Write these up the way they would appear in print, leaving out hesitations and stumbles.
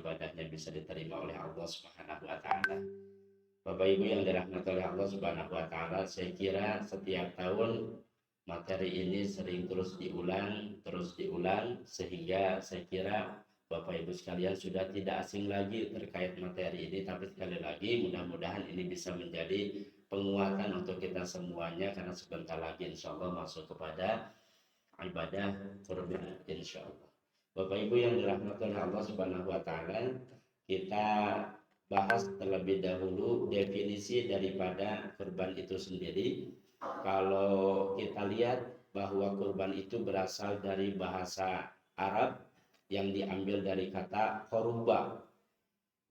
ibadahnya bisa diterima oleh Allah Subhanahu wa taala. Bapak Ibu yang dirahmati oleh Allah Subhanahu wa taala, saya kira setiap tahun materi ini sering terus diulang sehingga saya kira Bapak Ibu sekalian sudah tidak asing lagi terkait materi ini, tapi sekali lagi mudah-mudahan ini bisa menjadi penguatan untuk kita semuanya karena sebentar lagi insya Allah masuk kepada ibadah kurban insya Allah. Bapak Ibu yang dirahmati oleh Allah Subhanahu wa taala, kita bahas terlebih dahulu definisi daripada kurban itu sendiri. Kalau kita lihat bahwa kurban itu berasal dari bahasa Arab yang diambil dari kata koruba,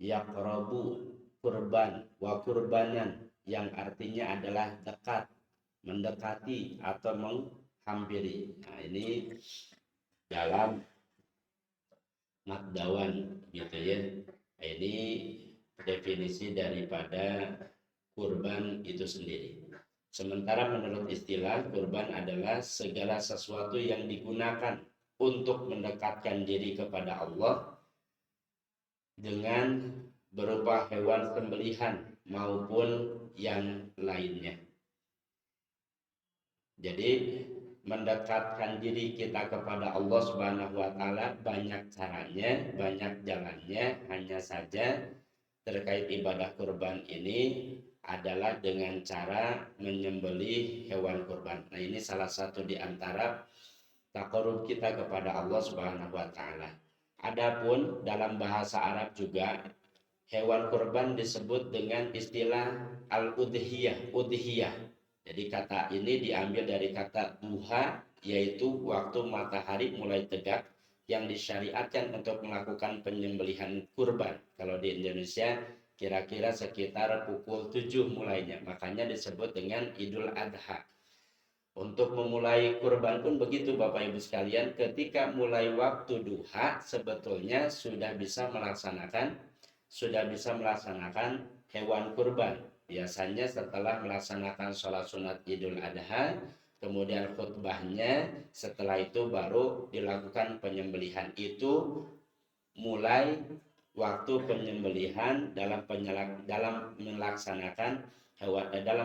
yaqrabu, kurban, wa kurbanan, yang artinya adalah dekat, mendekati atau menghampiri. Nah, ini dalam Makdawan gitu ya. Ini definisi daripada kurban itu sendiri. Sementara menurut istilah, kurban adalah segala sesuatu yang digunakan untuk mendekatkan diri kepada Allah dengan berupa hewan sembelihan maupun yang lainnya. Jadi mendekatkan diri kita kepada Allah Subhanahu wa taala banyak caranya, banyak jalannya, hanya saja terkait ibadah kurban ini adalah dengan cara menyembelih hewan kurban. Nah, ini salah satu di antara taqarrub kita kepada Allah Subhanahu wa taala. Adapun dalam bahasa Arab juga hewan kurban disebut dengan istilah al-udhiyah, udhiyah. Jadi kata ini diambil dari kata duha, yaitu waktu matahari mulai tegak yang disyariatkan untuk melakukan penyembelihan kurban. Kalau di Indonesia kira-kira sekitar pukul 7 mulainya, makanya disebut dengan Idul Adha. Untuk memulai kurban pun begitu Bapak Ibu sekalian, ketika mulai waktu duha sebetulnya sudah bisa melaksanakan hewan kurban. Biasanya setelah melaksanakan sholat sunat Idul Adha, kemudian khutbahnya, setelah itu baru dilakukan penyembelihan. Itu mulai waktu penyembelihan dalam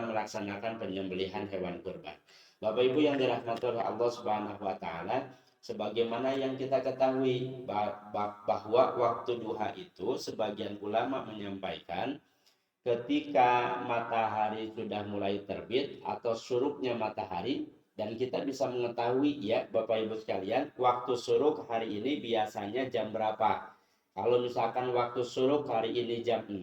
melaksanakan penyembelihan hewan kurban. Bapak Ibu yang dirahmati oleh Allah Subhanahu wa taala, sebagaimana yang kita ketahui bahwa waktu duha itu sebagian ulama menyampaikan ketika matahari sudah mulai terbit atau syuruknya matahari, dan kita bisa mengetahui ya Bapak Ibu sekalian, waktu syuruk hari ini biasanya jam berapa. Kalau misalkan waktu syuruk hari ini jam 6,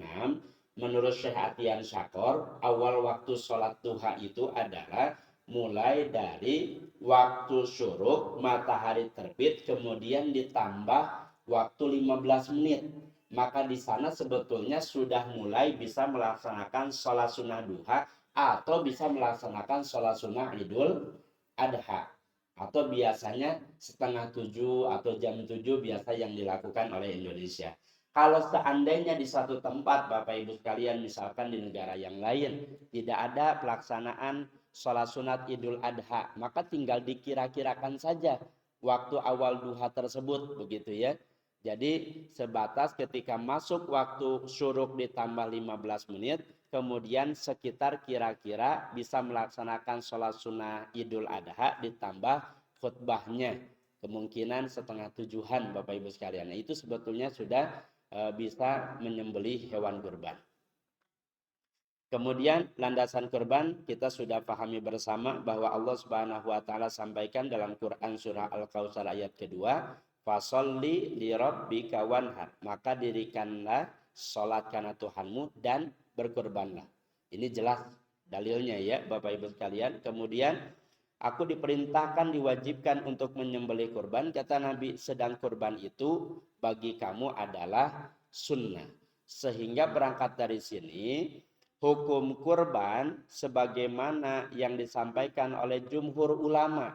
menurut Syekh Atiyan Syakor, awal waktu sholat duha itu adalah mulai dari waktu syuruk matahari terbit kemudian ditambah waktu 15 menit. Maka di sana sebetulnya sudah mulai bisa melaksanakan sholat sunnah duha atau bisa melaksanakan sholat sunnah Idul Adha. Atau biasanya setengah 7 atau jam 7 biasa yang dilakukan oleh Indonesia. Kalau seandainya di satu tempat Bapak Ibu sekalian, misalkan di negara yang lain tidak ada pelaksanaan sholat sunat Idul Adha, maka tinggal dikira-kirakan saja waktu awal duha tersebut begitu ya. Jadi sebatas ketika masuk waktu syuruk ditambah 15 menit, kemudian sekitar kira-kira bisa melaksanakan sholat sunnah Idul Adha ditambah khutbahnya. Kemungkinan setengah 7-an Bapak Ibu sekalian. Nah, itu sebetulnya sudah bisa menyembelih hewan kurban. Kemudian landasan kurban kita sudah pahami bersama bahwa Allah Subhanahu wa taala sampaikan dalam Quran surah Al-Kautsar ayat kedua, fasolli li rabbika wanhar, maka dirikanlah salat karena Tuhanmu dan berkurbanlah. Ini jelas dalilnya ya Bapak Ibu sekalian. Kemudian aku diperintahkan, diwajibkan untuk menyembelih kurban, kata Nabi, sedang kurban itu bagi kamu adalah sunnah. Sehingga berangkat dari sini hukum kurban sebagaimana yang disampaikan oleh jumhur ulama,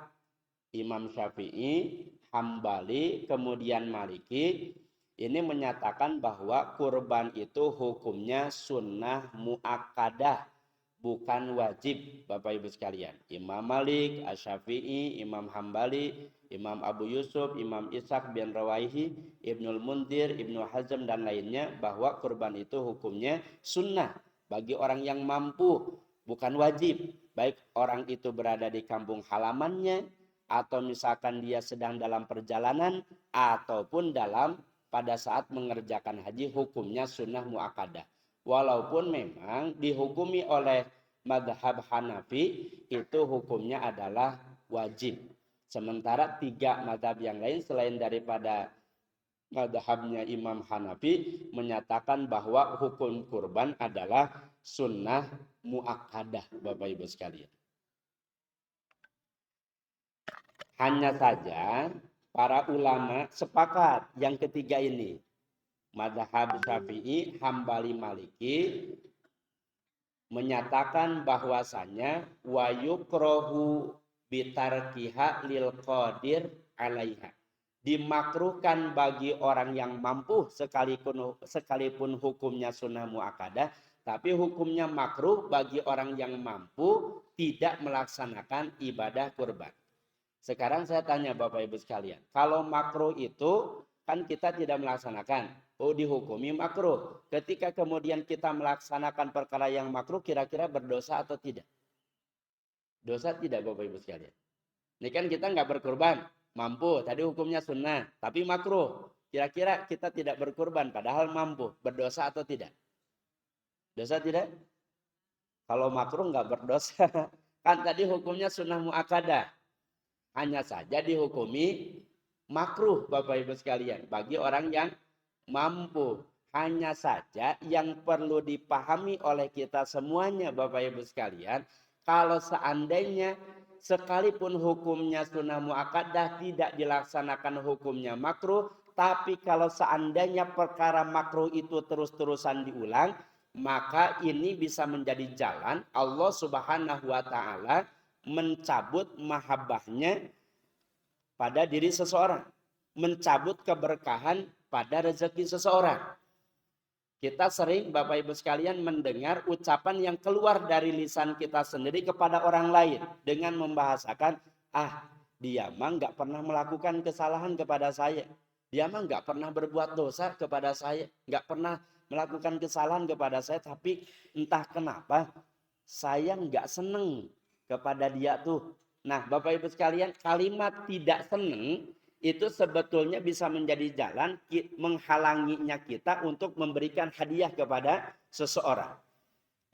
Imam Syafi'i, Hambali, kemudian Maliki, ini menyatakan bahwa kurban itu hukumnya sunnah muakkadah, bukan wajib, Bapak Ibu sekalian. Imam Malik, Asy-Syafi'i, Imam Hambali, Imam Abu Yusuf, Imam Ishaq bin Rawaihi, Ibnul Munzir, Ibnu Hazm dan lainnya bahwa kurban itu hukumnya sunnah bagi orang yang mampu, bukan wajib. Baik orang itu berada di kampung halamannya atau misalkan dia sedang dalam perjalanan ataupun pada saat mengerjakan haji, hukumnya sunnah muakkadah. Walaupun memang dihukumi oleh madhab Hanafi itu hukumnya adalah wajib. Sementara 3 madhab yang lain selain daripada madhabnya Imam Hanafi menyatakan bahwa hukum kurban adalah sunnah muakkadah, Bapak Ibu sekalian. Hanya saja para ulama sepakat yang ketiga ini. Madhab Syafi'i, Hambali, Maliki menyatakan bahwasanya wa yukrohu bitarkiha lil qadir alaiha. Dimakruhkan bagi orang yang mampu sekalipun hukumnya sunnah muakkadah, tapi hukumnya makruh bagi orang yang mampu tidak melaksanakan ibadah kurban. Sekarang saya tanya Bapak Ibu sekalian, kalau makruh itu kan kita tidak melaksanakan, dihukumi makruh. Ketika kemudian kita melaksanakan perkara yang makruh, kira-kira berdosa atau tidak? Dosa tidak Bapak Ibu sekalian. Ini kan kita nggak berkurban, mampu, tadi hukumnya sunnah, tapi makruh. Kira-kira kita tidak berkurban padahal mampu, berdosa atau tidak? Dosa tidak? Kalau makruh nggak berdosa. Kan tadi hukumnya sunnah muakkadah. Hanya saja dihukumi makruh Bapak Ibu sekalian bagi orang yang mampu. Hanya saja yang perlu dipahami oleh kita semuanya Bapak Ibu sekalian, kalau seandainya sekalipun hukumnya sunnah muakkadah tidak dilaksanakan hukumnya makruh, tapi kalau seandainya perkara makruh itu terus-terusan diulang, maka ini bisa menjadi jalan Allah Subhanahu wa taala mencabut mahabbahnya pada diri seseorang, mencabut keberkahan pada rezeki seseorang. Kita sering Bapak Ibu sekalian mendengar ucapan yang keluar dari lisan kita sendiri kepada orang lain dengan membahasakan, dia mah nggak pernah melakukan kesalahan kepada saya, dia mah nggak pernah berbuat dosa kepada saya, nggak pernah melakukan kesalahan kepada saya, tapi entah kenapa saya nggak seneng kepada dia tuh. Nah Bapak Ibu sekalian, kalimat tidak seneng itu sebetulnya bisa menjadi jalan menghalanginya kita untuk memberikan hadiah kepada seseorang.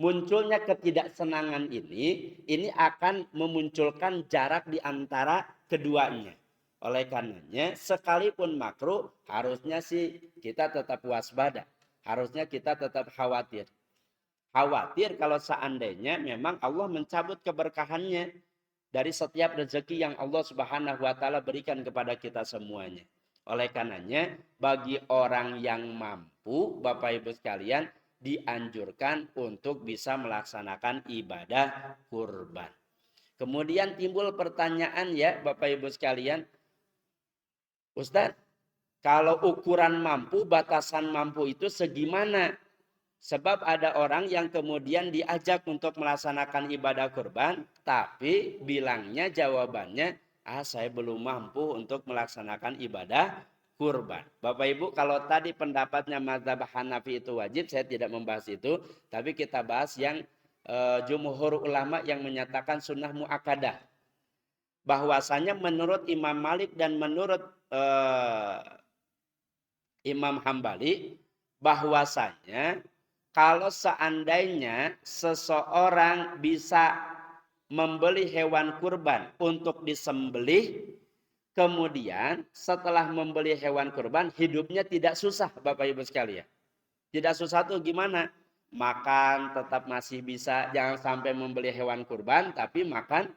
Munculnya ketidaksenangan ini akan memunculkan jarak di antara keduanya. Oleh karenanya sekalipun makruh harusnya sih kita tetap waspada. Harusnya kita tetap khawatir. Khawatir kalau seandainya memang Allah mencabut keberkahannya dari setiap rezeki yang Allah Subhanahu wa taala berikan kepada kita semuanya. Oleh karenanya bagi orang yang mampu Bapak Ibu sekalian dianjurkan untuk bisa melaksanakan ibadah kurban. Kemudian timbul pertanyaan ya Bapak Ibu sekalian, Ustaz, kalau ukuran mampu, batasan mampu itu segimana? Sebab ada orang yang kemudian diajak untuk melaksanakan ibadah kurban, tapi bilangnya jawabannya, saya belum mampu untuk melaksanakan ibadah kurban. Bapak Ibu, kalau tadi pendapatnya mazhab Hanafi itu wajib, saya tidak membahas itu, tapi kita bahas yang jumhur ulama yang menyatakan sunnah muakkadah. Bahwasanya menurut Imam Malik dan menurut Imam Hambali, bahwasanya kalau seandainya seseorang bisa membeli hewan kurban untuk disembelih, kemudian setelah membeli hewan kurban hidupnya tidak susah Bapak Ibu sekalian. Tidak susah tuh gimana? Makan tetap masih bisa, jangan sampai membeli hewan kurban tapi makan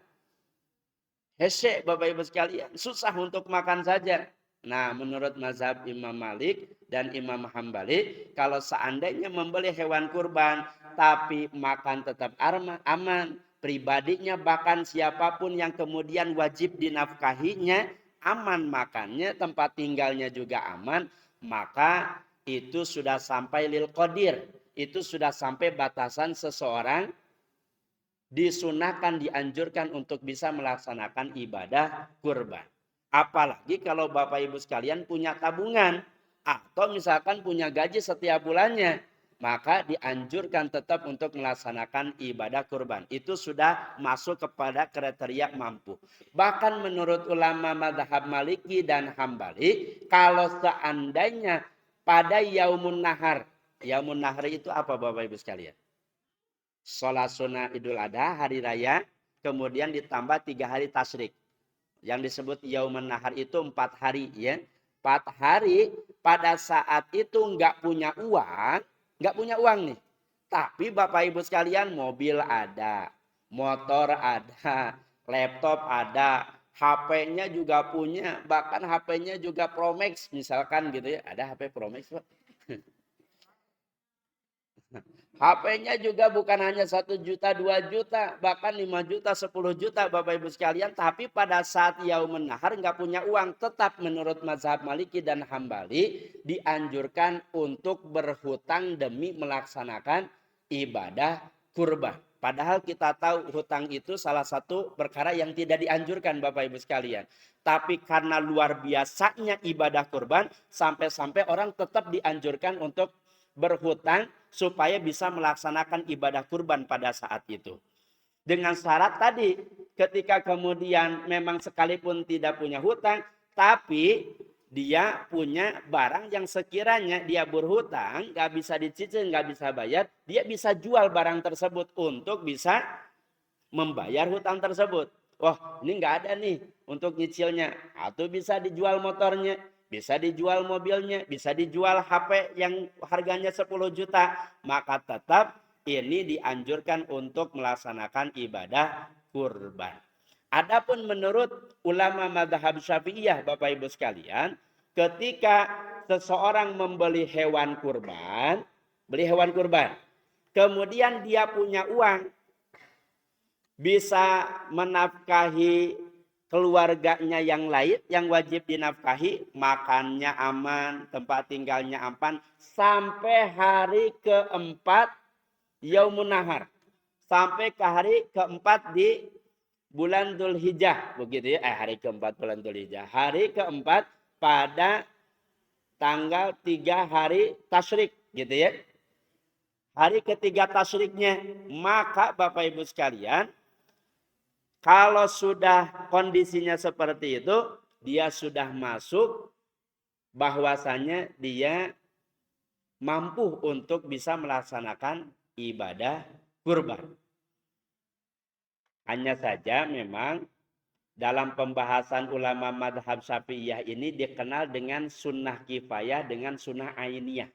hese Bapak Ibu sekalian, susah untuk makan saja. Nah, menurut mazhab Imam Malik dan Imam Hambali, kalau seandainya membeli hewan kurban, tapi makan tetap aman, pribadinya bahkan siapapun yang kemudian wajib dinafkahinya, aman makannya, tempat tinggalnya juga aman, maka itu sudah sampai lil qadir. Itu sudah sampai batasan seseorang disunahkan, dianjurkan untuk bisa melaksanakan ibadah kurban. Apalagi kalau Bapak Ibu sekalian punya tabungan atau misalkan punya gaji setiap bulannya, maka dianjurkan tetap untuk melaksanakan ibadah kurban. Itu sudah masuk kepada kriteria mampu. Bahkan menurut ulama mazhab Maliki dan Hambali, kalau seandainya pada Yaumun Nahar, Yaumun Nahar itu apa Bapak Ibu sekalian? Sholat sunnah Idul Adha, hari raya, kemudian ditambah 3 hari tasyrik. Yang disebut Yaumun Nahar itu 4 hari ya. 4 hari pada saat itu nggak punya uang nih. Tapi Bapak Ibu sekalian, mobil ada, motor ada, laptop ada, HP-nya juga punya, bahkan HP-nya juga Pro Max misalkan gitu ya. Ada HP Pro Max, Pak? HP-nya juga bukan hanya 1 juta, 2 juta, bahkan 5 juta, 10 juta Bapak Ibu sekalian. Tapi pada saat Yaumun Nahar nggak punya uang, tetap menurut mazhab Maliki dan Hambali dianjurkan untuk berhutang demi melaksanakan ibadah kurban. Padahal kita tahu hutang itu salah satu perkara yang tidak dianjurkan Bapak Ibu sekalian. Tapi karena luar biasanya ibadah kurban, sampai-sampai orang tetap dianjurkan untuk berhutang supaya bisa melaksanakan ibadah kurban pada saat itu. Dengan syarat tadi, ketika kemudian memang sekalipun tidak punya hutang, tapi dia punya barang yang sekiranya dia berhutang, nggak bisa dicicil, nggak bisa bayar, dia bisa jual barang tersebut untuk bisa membayar hutang tersebut. Wah, ini nggak ada nih untuk nyicilnya. Atau bisa dijual motornya, bisa dijual mobilnya, bisa dijual HP yang harganya 10 juta. Maka tetap ini dianjurkan untuk melaksanakan ibadah kurban. Adapun menurut ulama mazhab Syafi'iyah Bapak Ibu sekalian, ketika seseorang membeli hewan kurban, kemudian dia punya uang, bisa menafkahi keluarganya yang lain yang wajib dinafkahi, makannya aman, tempat tinggalnya aman, sampai hari keempat Yaumun Nahar, sampai ke hari keempat di bulan Dzulhijjah, begitu ya. Hari keempat bulan Dzulhijjah, hari keempat pada tanggal 3 hari tasyrik, gitu ya. Hari ketiga tasyriknya, maka Bapak Ibu sekalian, kalau sudah kondisinya seperti itu, dia sudah masuk bahwasanya dia mampu untuk bisa melaksanakan ibadah kurban. Hanya saja memang dalam pembahasan ulama madhab Syafi'iyah ini dikenal dengan sunnah kifayah dengan sunnah ainiyah.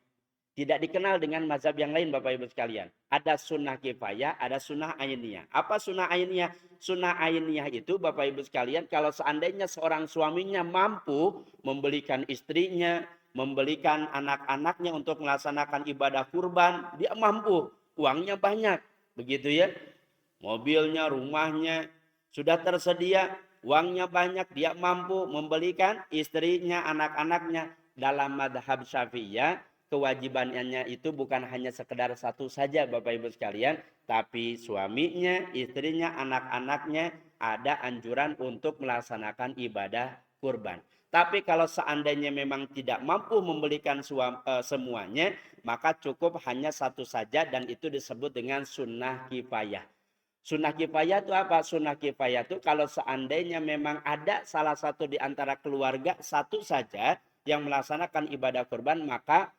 Tidak dikenal dengan mazhab yang lain Bapak Ibu sekalian. Ada sunnah kifayah, ada sunnah ainiyah. Apa sunnah ainiyah? Sunnah ainiyah itu Bapak Ibu sekalian, kalau seandainya seorang suaminya mampu membelikan istrinya, membelikan anak-anaknya untuk melaksanakan ibadah kurban, dia mampu, uangnya banyak. Begitu ya. Mobilnya, rumahnya sudah tersedia, uangnya banyak, dia mampu membelikan istrinya, anak-anaknya. Dalam madhab Syafi'iyah, kewajibannya itu bukan hanya sekedar satu saja Bapak Ibu sekalian, tapi suaminya, istrinya, anak-anaknya ada anjuran untuk melaksanakan ibadah kurban. Tapi kalau seandainya memang tidak mampu membelikan semuanya, maka cukup hanya satu saja dan itu disebut dengan sunnah kifayah. Sunnah kifayah itu apa? Sunnah kifayah itu kalau seandainya memang ada salah satu di antara keluarga satu saja yang melaksanakan ibadah kurban, maka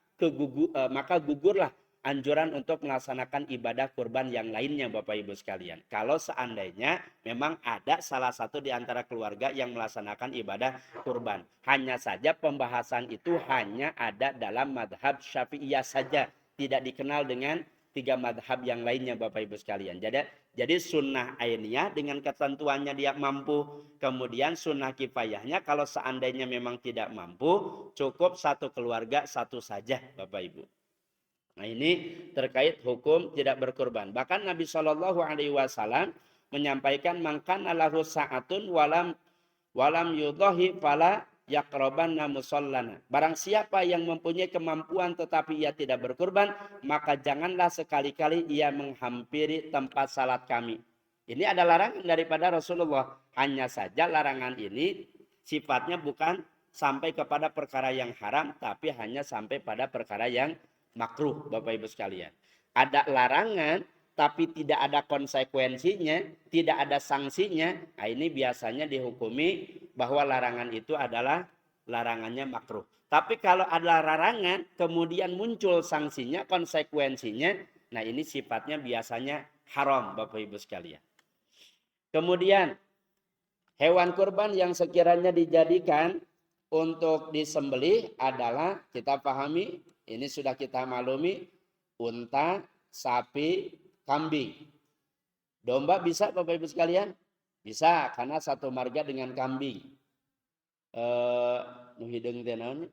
gugurlah anjuran untuk melaksanakan ibadah kurban yang lainnya Bapak Ibu sekalian. Kalau seandainya memang ada salah satu di antara keluarga yang melaksanakan ibadah kurban. Hanya saja pembahasan itu hanya ada dalam madhab Syafi'iyah saja. Tidak dikenal dengan 3 madhab yang lainnya Bapak Ibu sekalian. Jadi sunnah ainiyah dengan ketentuannya dia mampu. Kemudian sunnah kifayahnya kalau seandainya memang tidak mampu, cukup satu keluarga satu saja Bapak Ibu. Nah ini terkait hukum tidak berkurban. Bahkan Nabi SAW menyampaikan mangkana lahu sa'atun walam yudhahi fala yaqrabanna musallana. Barang siapa yang mempunyai kemampuan tetapi ia tidak berkurban, maka janganlah sekali-kali ia menghampiri tempat salat kami. Ini ada larangan daripada Rasulullah. Hanya saja larangan ini sifatnya bukan sampai kepada perkara yang haram, tapi hanya sampai pada perkara yang makruh, Bapak Ibu sekalian. Ada larangan, tapi tidak ada konsekuensinya, tidak ada sanksinya. Nah, ini biasanya dihukumi bahwa larangan itu adalah larangannya makruh. Tapi kalau ada larangan, kemudian muncul sanksinya, konsekuensinya, nah ini sifatnya biasanya haram, Bapak Ibu sekalian. Kemudian, hewan kurban yang sekiranya dijadikan untuk disembelih adalah, kita pahami, ini sudah kita maklumi, unta, sapi, kambing. Domba bisa Bapak Ibu sekalian? Bisa, karena satu marga dengan kambing. Nuhideng tenaun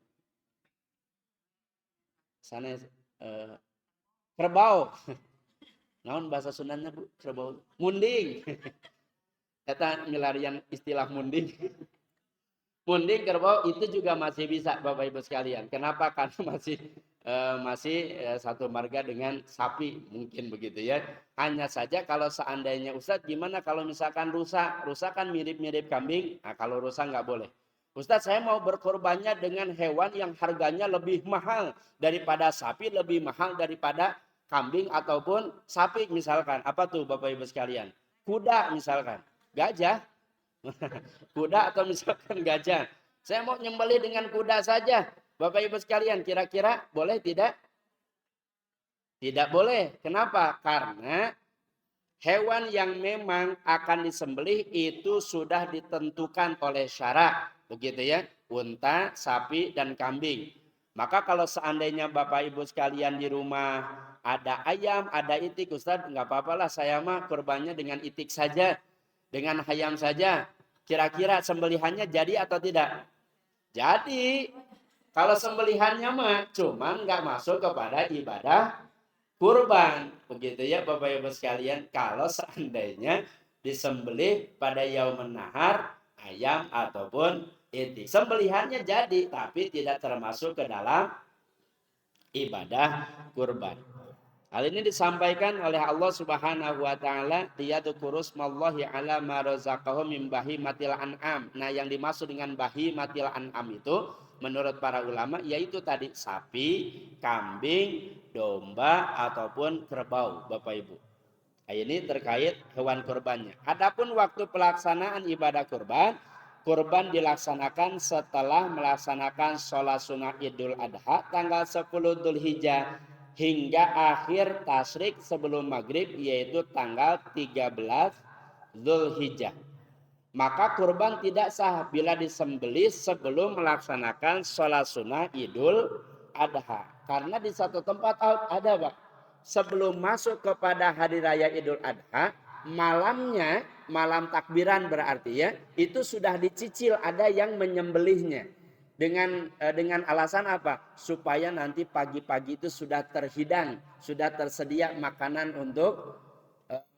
sana kerbau. Naon bahasa Sundanya Bu? Kerbau. Munding. Kata milarian istilah munding. Munding, kerbau itu juga masih bisa Bapak Ibu sekalian. Kenapa? Karena masih satu marga dengan sapi, mungkin begitu ya. Hanya saja kalau seandainya Ustadz, gimana kalau misalkan rusa? Rusa kan mirip-mirip kambing. Nah, kalau rusa nggak boleh. Ustadz, saya mau berkorbannya dengan hewan yang harganya lebih mahal daripada sapi, lebih mahal daripada kambing ataupun sapi misalkan. Apa tuh Bapak Ibu sekalian? Kuda misalkan. Gajah. Kuda atau misalkan gajah. Saya mau nyembelih dengan kuda saja. Bapak Ibu sekalian, kira-kira boleh tidak? Tidak boleh. Kenapa? Karena hewan yang memang akan disembelih itu sudah ditentukan oleh syara. Begitu ya. Unta, sapi, dan kambing. Maka kalau seandainya Bapak Ibu sekalian di rumah ada ayam, ada itik, Ustaz, nggak apa-apalah, saya mah kurbannya dengan itik saja, dengan ayam saja. Kira-kira sembelihannya jadi atau tidak? Jadi, kalau sembelihannya mah cuma nggak masuk kepada ibadah kurban. Begitu ya Bapak Ibu sekalian, kalau seandainya disembelih pada yaumun nahar, ayam ataupun itik. Sembelihannya jadi, tapi tidak termasuk ke dalam ibadah kurban. Hal ini disampaikan oleh Allah Subhanahu wa taala, liyadhkurusmallahi ala ma razaqahum min bahimatil an'am. Nah, yang dimaksud dengan bahimatil an'am itu menurut para ulama yaitu tadi sapi, kambing, domba ataupun kerbau, Bapak Ibu. Nah, ini terkait hewan kurbannya. Adapun waktu pelaksanaan ibadah kurban, kurban dilaksanakan setelah melaksanakan sholat sunnah Idul Adha tanggal 10 Dzulhijjah hingga akhir tasyrik sebelum maghrib, yaitu tanggal 13 Dzulhijjah. Maka kurban tidak sah bila disembelih sebelum melaksanakan sholat sunnah Idul Adha. Karena di satu tempat ada Pak, sebelum masuk kepada hari raya Idul Adha, malamnya, malam takbiran berarti ya, itu sudah dicicil ada yang menyembelihnya. Dengan alasan apa? Supaya nanti pagi-pagi itu sudah terhidang, sudah tersedia makanan untuk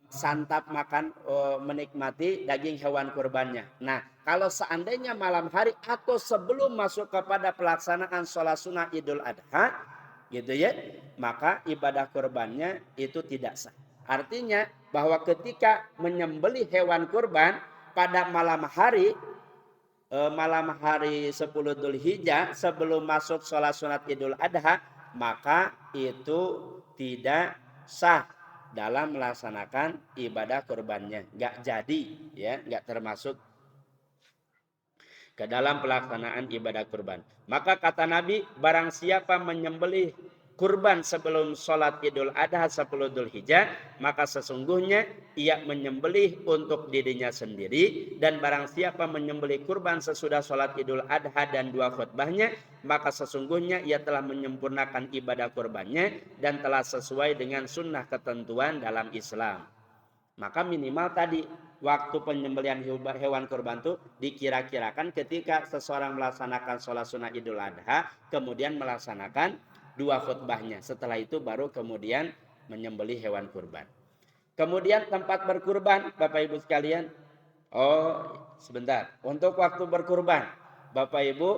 santap makan, menikmati daging hewan kurbannya. Nah, kalau seandainya malam hari atau sebelum masuk kepada pelaksanaan sholat sunnah Idul Adha, gitu ya, maka ibadah kurbannya itu tidak sah. Artinya bahwa ketika menyembelih hewan kurban pada malam hari 10 Dzulhijjah sebelum masuk sholat sunat Idul Adha, maka itu tidak sah dalam melaksanakan ibadah kurbannya. Nggak jadi, ya, nggak termasuk ke dalam pelaksanaan ibadah kurban. Maka kata Nabi, barang siapa menyembelih kurban sebelum sholat Idul Adha 10 Dzulhijjah, maka sesungguhnya ia menyembelih untuk dirinya sendiri, dan barang siapa menyembelih kurban sesudah sholat Idul Adha dan 2 khutbahnya, maka sesungguhnya ia telah menyempurnakan ibadah kurbannya dan telah sesuai dengan sunnah ketentuan dalam Islam. Maka minimal tadi waktu penyembelihan hewan kurban itu dikira-kirakan ketika seseorang melaksanakan sholat sunnah Idul Adha, kemudian melaksanakan 2 khutbahnya. Setelah itu baru kemudian menyembelih hewan kurban. Kemudian tempat berkurban, Bapak Ibu sekalian. Oh, sebentar. Untuk waktu berkurban, Bapak Ibu,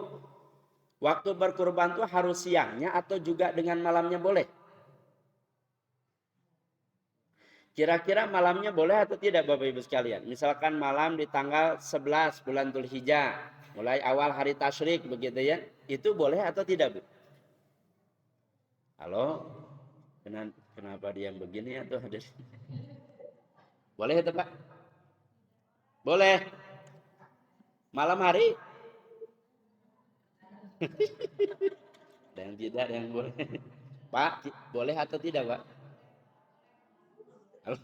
waktu berkurban itu harus siangnya atau juga dengan malamnya boleh? Kira-kira malamnya boleh atau tidak Bapak Ibu sekalian? Misalkan malam di tanggal 11 bulan Dzulhijjah, mulai awal hari tasyrik begitu ya. Itu boleh atau tidak, Bu? Halo? Kenapa diam begini atau ada? Boleh itu, Pak? Boleh. Malam hari? Ada yang tidak, ada yang boleh. Pak, boleh atau tidak, Pak? Halo?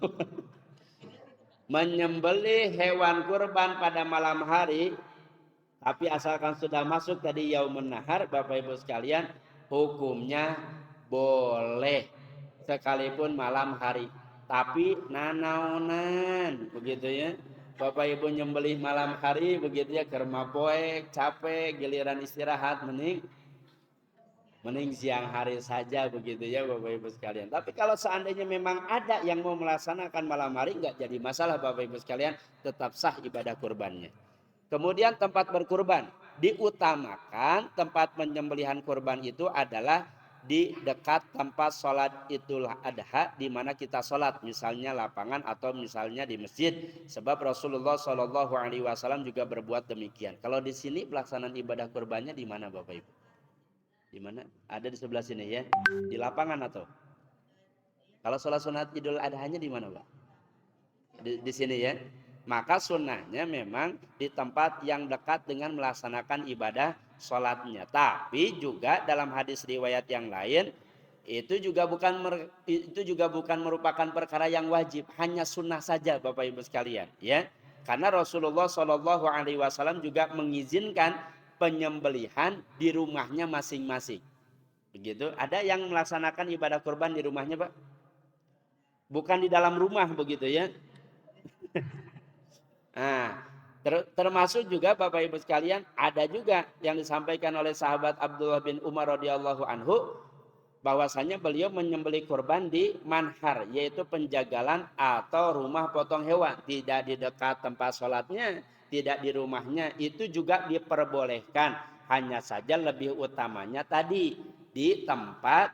Menyembelih hewan kurban pada malam hari, tapi asalkan sudah masuk tadi yaumun nahar, Bapak Ibu sekalian, hukumnya boleh sekalipun malam hari. Tapi nanaonan begitu ya. Bapak Ibu nyembelih malam hari begitu ya, keur mapoek, capek, giliran istirahat mending siang hari saja begitu ya Bapak Ibu sekalian. Tapi kalau seandainya memang ada yang mau melaksanakan malam hari, enggak jadi masalah Bapak Ibu sekalian, tetap sah ibadah kurbannya. Kemudian tempat berkurban, diutamakan tempat penyembelihan kurban itu adalah di dekat tempat sholat Idul Adha di mana kita sholat, misalnya lapangan atau misalnya di masjid. Sebab Rasulullah Shallallahu Alaihi Wasallam juga berbuat demikian. Kalau di sini pelaksanaan ibadah kurbannya di mana Bapak Ibu? Di mana? Ada di sebelah sini ya. Di lapangan atau? Kalau sholat sunat Idul Adha-nya di mana Pak? Di sini ya. Maka sunnahnya memang di tempat yang dekat dengan melaksanakan ibadah sholatnya. Tapi juga dalam hadis riwayat yang lain itu juga bukan merupakan perkara yang wajib, hanya sunnah saja Bapak Ibu sekalian, ya. Karena Rasulullah Shallallahu Alaihi Wasallam juga mengizinkan penyembelihan di rumahnya masing-masing. Begitu. Ada yang melaksanakan ibadah kurban di rumahnya, Pak? Bukan di dalam rumah begitu ya. Nah, termasuk juga Bapak Ibu sekalian, ada juga yang disampaikan oleh sahabat Abdullah bin Umar radhiyallahu anhu bahwasanya beliau menyembelih kurban di manhar, yaitu penjagalan atau rumah potong hewan, tidak di dekat tempat sholatnya, tidak di rumahnya. Itu juga diperbolehkan, hanya saja lebih utamanya tadi di tempat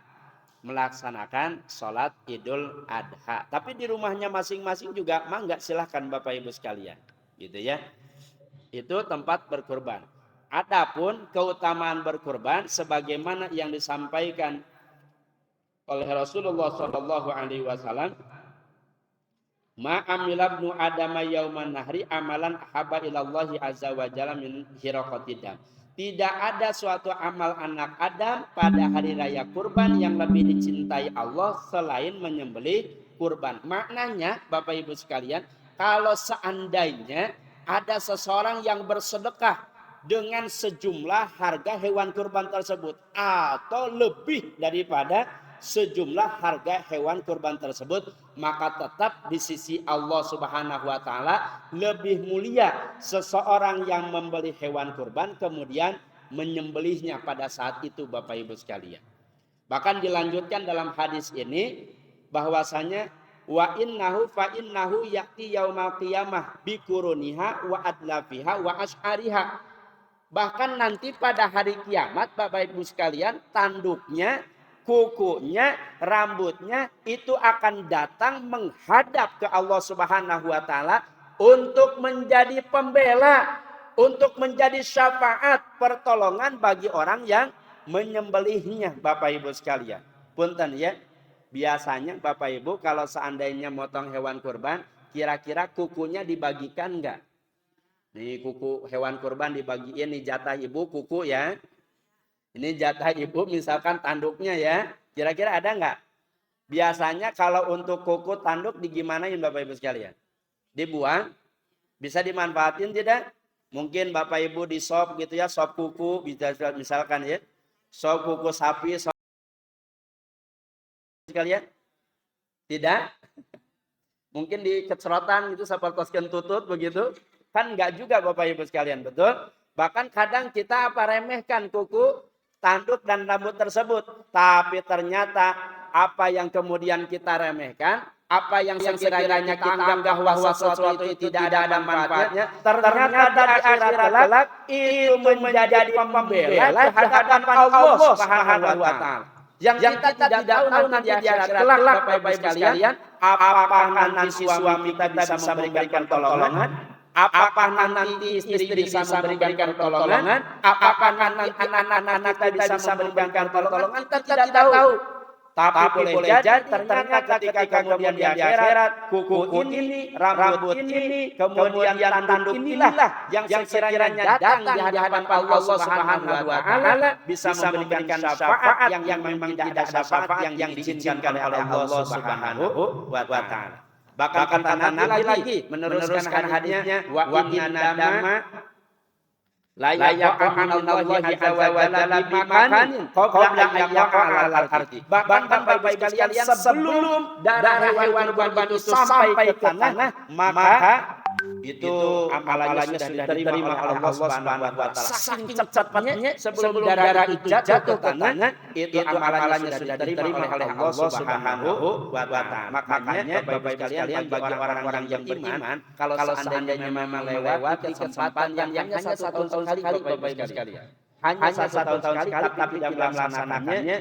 melaksanakan sholat Idul Adha. Tapi di rumahnya masing-masing juga mangga, silahkan Bapak Ibu sekalian, gitu ya. Itu tempat berkurban. Adapun keutamaan berkurban sebagaimana yang disampaikan oleh Rasulullah Shallallahu Alaihi Wasallam, ma'amila ibnu adama yauman nahri amalan haba ilallahi azza wa jalla min hiraqatidam. Tidak ada suatu amal anak Adam pada hari raya kurban yang lebih dicintai Allah selain menyembelih kurban. Maknanya Bapak Ibu sekalian, kalau seandainya ada seseorang yang bersedekah dengan sejumlah harga hewan kurban tersebut atau lebih daripada sejumlah harga hewan kurban tersebut, maka tetap di sisi Allah Subhanahu wa taala lebih mulia seseorang yang membeli hewan kurban kemudian menyembelihnya pada saat itu Bapak Ibu sekalian. Bahkan dilanjutkan dalam hadis ini bahwasanya wa innahu fa innahu ya'ti yaumal qiyamah bi quruniha wa adlafiha wa ash'ariha. Bahkan nanti pada hari kiamat Bapak Ibu sekalian, tanduknya, kukunya, rambutnya itu akan datang menghadap ke Allah Subhanahu wa taala untuk menjadi pembela, untuk menjadi syafaat pertolongan bagi orang yang menyembelihnya Bapak Ibu sekalian. Punten ya. Biasanya Bapak Ibu kalau seandainya motong hewan kurban, kira-kira kukunya dibagikan enggak? Nih kuku hewan kurban dibagiin, nih jatah ibu kuku ya. Ini jatah ibu misalkan tanduknya ya. Kira-kira ada enggak? Biasanya kalau untuk kuku tanduk digimanain Bapak Ibu sekalian? Dibuang? Bisa dimanfaatin tidak? Mungkin Bapak Ibu di sop gitu ya, sop kuku bisa misalkan ya. Sop kuku sapi, sop sekalian? Tidak? Mungkin di kecerotan gitu sapertoskeun tutut begitu. Kan enggak juga Bapak Ibu sekalian, betul? Bahkan kadang kita remehkan kuku, tanduk dan rambut tersebut. Tapi ternyata apa yang kemudian kita remehkan, apa yang sekiranya kita anggap bahwa sesuatu itu tidak ada manfaatnya, ternyata di akhirat kelak itu menjadi pembela di hadapan Allah Subhanahu wa taala. Yang kita tidak tahu nanti di akhirat kelak Bapak Ibu sekalian, apakah nanti suami kita bisa memberikan pertolongan, apakah nanti istri bisa memberikan pertolongan, apakah nanti anak-anak kita bisa memberikan pertolongan, kita tidak tahu. Tapi boleh jadi ternyata ketika kemudian di akhirat, kuku ini, rambut ini, kemudian tanduk inilah yang sekiranya datang di hadapan Allah Subhanahu wa taala bisa memberikan syafaat yang memang tidak ada syafaat yang diizinkan oleh Allah Subhanahu wa taala. Bahkan kata Nabi lagi meneruskan hadisnya, wa inna dama la yaqa'u anallahi azza wa jalla bi makanin qabla an yaqa'a al-ardi. Bahkan Bapak Ibu sekalian sebelum darah hewan kurban itu sampai ke tanah, maka itu amalannya sudah diterima oleh Allah Subhanahu wa taala. Saking cepatnya sebelum darah itu jatuh ke tanah, itu amalannya sudah diterima oleh Allah Subhanahu wa taala. Makanya Bapak Ibu sekalian, bagi orang-orang yang beriman, kalau seandainya memang lewati kesempatan yang hanya satu tahun sekali Bapak Ibu sekalian, hanya satu tahun sekali, tapi tidak melaksanakannya,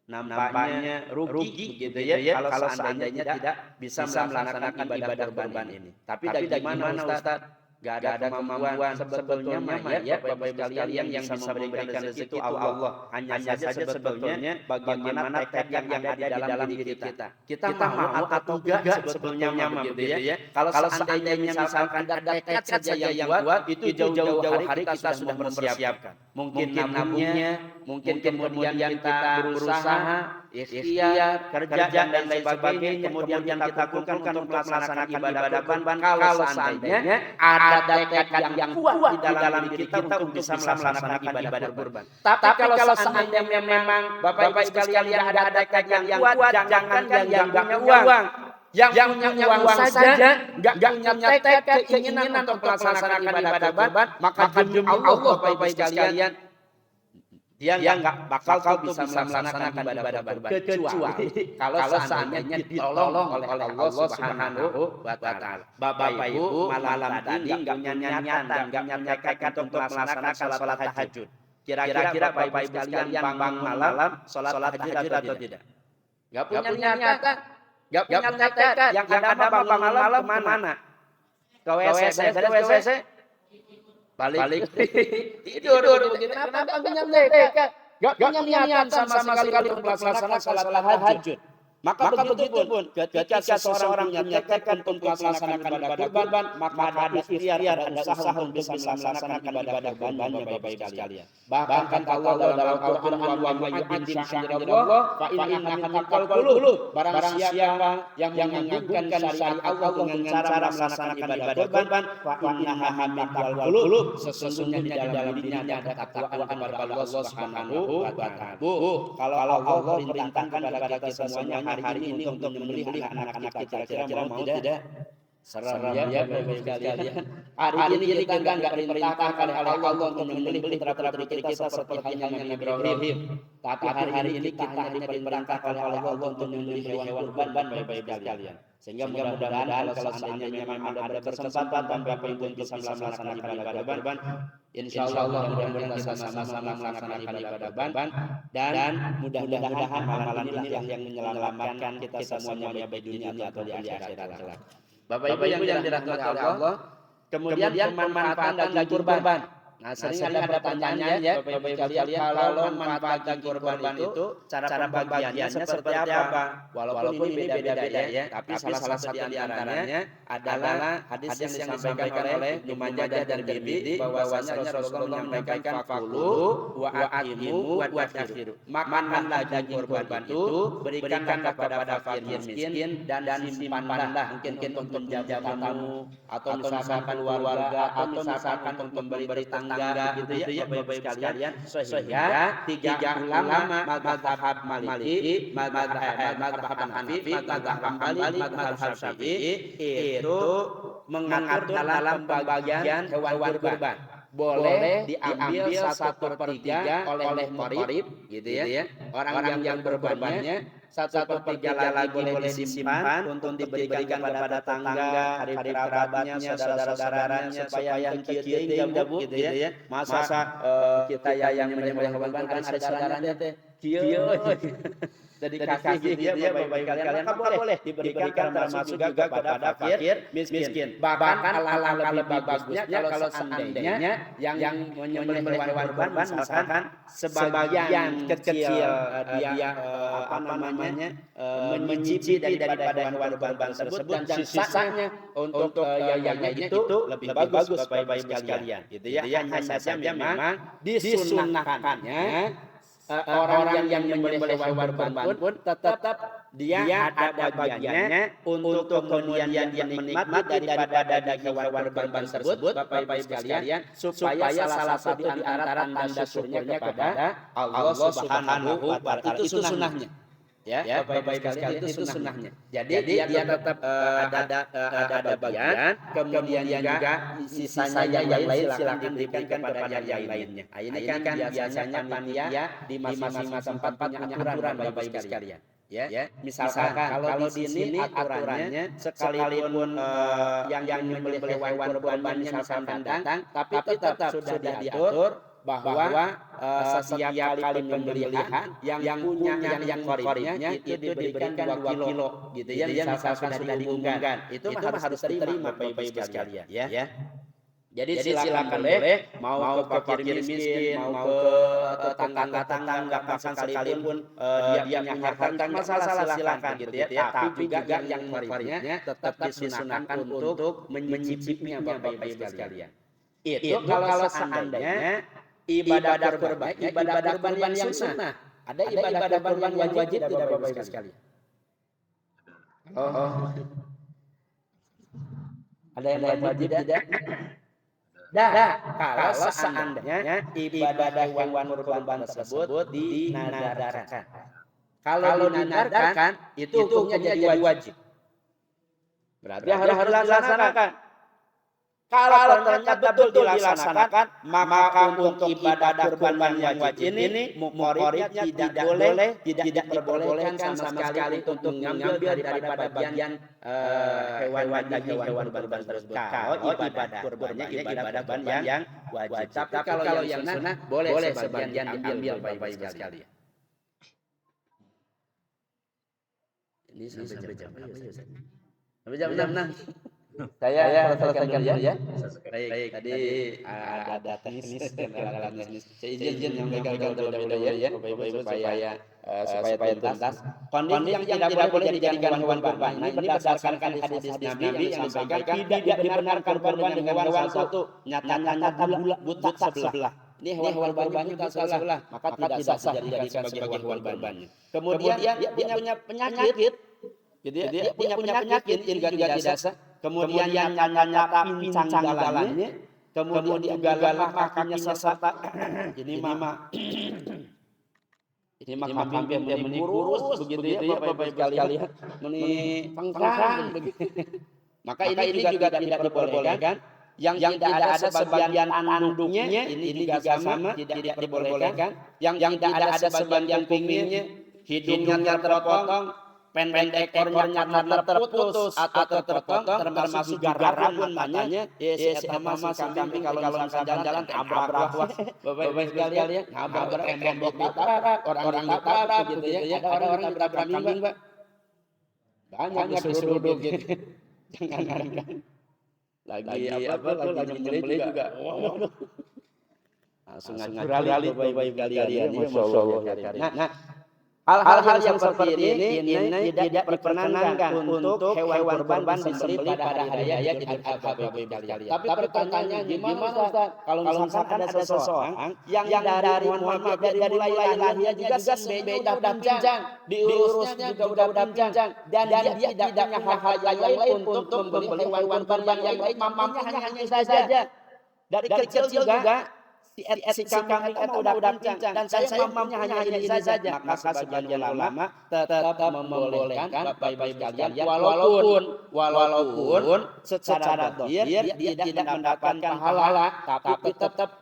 nampaknya rugi gitu ya kalau seandainya tidak bisa melaksanakan ibadah kurban ini. Tapi dari mana Ustaz? Gak ada kemampuan sebetulnya ya Bapak Ibu sekalian yang bisa memberikan rezeki itu Allah. Hanya saja sebetulnya bagaimana tekad yang ada di dalam diri kita. Kita mau atau enggak sebetulnya begitu ya. Kalau seandainya misalkan ada tekad saja yang kuat, itu jauh-jauh hari kita sudah mempersiapkan. Mungkin nabungnya, mungkin kemudian kita berusaha, ikhtiar, kerja dan lain sebagainya, kemudian kita lakukan untuk melaksanakan ibadah kurban. Kalau seandainya ada tekad yang kuat di dalam diri kita untuk bisa melaksanakan ibadah kurban. Tapi kalau seandainya memang Bapak Ibu sekalian ada tekad yang kuat, jangan yang punya uang. Yang punya uang saja, nggak punya tekad keinginan untuk melaksanakan ibadah kurban, maka demi Allah Bapak Ibu sekalian, dia nggak bakal bisa melaksanakan ibadah kurban kecuali kalau seandainya ditolong oleh Allah Subhanahu wa taala. Bapak Ibu malam tadi nggak punya niatan, nggak punya tekad untuk melaksanakan salat tahajud. Kira-kira Bapak Ibu sekalian bangun malam salat tahajud atau tidak? Nggak punya niatan, nggak punya tekad. Yang ada bangun malam kemana? Ke WC. Balik tidur begitu. Kenapa enggak punya tekad? Enggak punya niatan sama sekali untuk melaksanakan salat tahajud. Maka begitu pun ketika seseorang punya tekad untuk melaksanakan ibadah kurban, maka ada ikhtiar, ada usaha untuk bisa melaksanakan ibadah kurbannya Bapak Ibu sekalian. Bahkan kata Allah dalam Al-Qur'an, wa may yu'azzim sya'airallah fa innaha min taqwal qulub. Barang siapa yang mengagungkan syariat Allah dengan cara melaksanakan ibadah kurban, fa innaha min taqwal qulub. Sesungguhnya di dalam dirinya ada ketakwaan kepada Allah Subhanahu wa taala. Kalau Allah perintahkan kepada kita semuanya hari ini untuk memelihara anak-anak kita, kira-kira mau tidak? Serem ya Bapak sekalian. Hari ini kita enggak diperintahkan oleh Allah untuk memelihara putra-putri kita seperti halnya Nabi Ibrahim. Tapi hari ini kita hanya diperintahkan oleh Allah untuk memelihara hewan kurban Bapak sekalian. Sehingga mudah-mudahan kalau seandainya memang ada kesempatan Bapak Ibu bisa melaksanakan ibadah kurban, insyaallah mudah-mudahan kita sama-sama melaksanakan ibadah kurban dan mudah-mudahan amalan inilah yang menyelamatkan kita semuanya baik di dunia atau di akhirat kelak. Bapak Ibu yang dirahmati oleh Allah, kemudian pemanfaatan daging kurban. Nah, sering ada pertanyaan ya Bapak Ibu sekalian, kalau manfaat daging kurban itu cara pembagiannya seperti apa? Walaupun ini beda-beda ya, tapi salah satu di antaranya adalah hadis yang disampaikan oleh Ibnu Majah dan Tirmidzi bahwasanya Rasulullah menyampaikan fakulu wa atimu wa takhiru. Makanlah daging kurban itu, berikan kepada fakir miskin dan simpanlah mungkin untuk menjaga tamu atau misalkan keluarga atau misalkan untuk memberi tangga gitu ya Bapak Ibu sekalian. Sehingga tiga ulama mazhab Maliki, mazhab Hanafi, mazhab Hambali, mazhab Syafi'i itu mengatur dalam pembagian hewan kurban. Boleh diambil 1/3 oleh muqarib gitu ya. Orang yang berkorbannya 1/3 lagi boleh disimpan untuk diberikan kepada tangga, hari kerabatnya, saudara-saudaranya supaya yang kecil gitu ya. Masa kita yang menyembelih hewan kurban ada saudaranya teh kieu jadi kasih gitu ya Bapak Ibu kalian, maka boleh diberikan termasuk juga kepada fakir miskin. Bahkan alangkah lebih bagusnya kalau seandainya yang menyembelih hewan kurban misalkan sebagian kecil dia mencicipi daripada hewan kurban tersebut dan sisanya untuk yang lainnya itu lebih bagus Bapak Ibu sekalian gitu ya. Hanya saja memang disunahkannya orang yang menyembelih hewan kurban pun tetap dia ada bagiannya untuk kemudian dia menikmati daripada daging hewan kurban tersebut Bapak Ibu sekalian, supaya salah satu di antara tanda syukurnya kepada Allah Subhanahu wa taala. Itu sunnahnya. Ya, Bapak Ibu sekalian, itu sunnahnya. Jadi dia tetap ada bagian, kemudian juga sisanya yang lain silakan diberikan kepada yang lainnya. Ini kan biasanya panitia di masing-masing tempat punya aturan Bapak Ibu sekalian. Ya, misalkan kalau di sini aturannya sekalipun yang menyembelih hewan kurbannya misalkan datang, tapi tetap sudah diatur bahwa setiap kali pembelian yang punya yang koribnya itu diberikan 2 kilo gitu ya, misalkan sudah diumumkan itu harus terima Bapak Ibu sekalian ya. Jadi silakan boleh mau ke fakir miskin, mau ke tetangga bahkan sekalipun dia punya harta masalah silakan gitu ya. Tapi juga yang koribnya tetap disunahkan untuk menyicipnya Bapak Ibu sekalian. Itu kalau seandainya ibadah kurban yang sunnah. Ada ibadah kurban yang wajib tidak Bapak Ibu sekalian? Oh. Ada yang wajib tidak? Kalau seandainya ibadah hewan kurban tersebut dinadarkan. Kalau dinadarkan itu hukumnya jadi wajib. Berarti harus dilaksanakan. Kalau ternyata betul dilaksanakan, maka untuk ibadah kurban yang wajib ini muqaribnya tidak diperbolehkan sama sekali untuk mengambil daripada bagian hewan kurban tersebut. Kalau ibadah kurbannya ibadah kurban yang wajib. Tapi kalau yang sunnah boleh sebagian diambil Bapak Ibu sekalian. Ini sampai jam berapa ya? Sampai jam 6. Saya selesaikan dulu ya. Baik, tadi ada teknis dan alat teknis. Saya izin menyampaikan terlebih dahulu ya, Bapak Ibu supaya tuntas. Kondisi yang tidak boleh dijadikan hewan kurban ini berdasarkan hadis Nabi yang disampaikan tidak dibenarkan kurban dengan hewan satu nyata buta sebelah. Ini hewan kurbannya buta sebelah, maka tidak sah dijadikan sebagai hewan kurbannya. Kemudian dia punya penyakit, gitu ya. Dia punya penyakit juga tidak sah. Kemudian yang nyata pincang jalannya, kemudian juga lemah kakinya sesat. Ini mah hampir meni kurus begitu ya Bapak Ibu sekalian, meni pengkang begitu. Maka ini juga tidak diperbolehkan. Yang tidak ada sebagian anduknya ini juga sama tidak diperbolehkan. Yang tidak ada sebagian kupingnya, hidungnya terpotong, pendek ekornya terputus atau terpotong, termasuk juga rabun matanya. Sama si kambing kalau misalkan jalan-jalan abrak Bapak Ibu sekalian, abrak tembok ditabrak, orang ditabrak gitu ya. Ada orang ditabrak kambing, Pak. Banyak seruduk gitu. Jangan lagi nyembelih juga. Langsung ngacurali Bapak Ibu sekalian, Masya Allah. Nah, hal-hal yang seperti ini tidak diperkenankan untuk hewan kurban disembelih pada hari raya Idul Adha Bapak Ibu sekalian. Tapi pertanyaannya gimana Ustaz? Kalau misalkan ada seseorang yang dari mulai lahirnya juga sampai udah pincang, diurusnya juga udah pincang, dan dia tidak punya hal yang lain untuk membeli hewan kurban yang lain, mampunya hanya saja. Dari kecil juga si kambing itu udah pincang dan saya mampunya hanya ini saja, maka sebagian ulama tetap membolehkan Bapak Ibu sekalian walaupun secara zahir dia tidak mendapatkan pahala, tapi tetap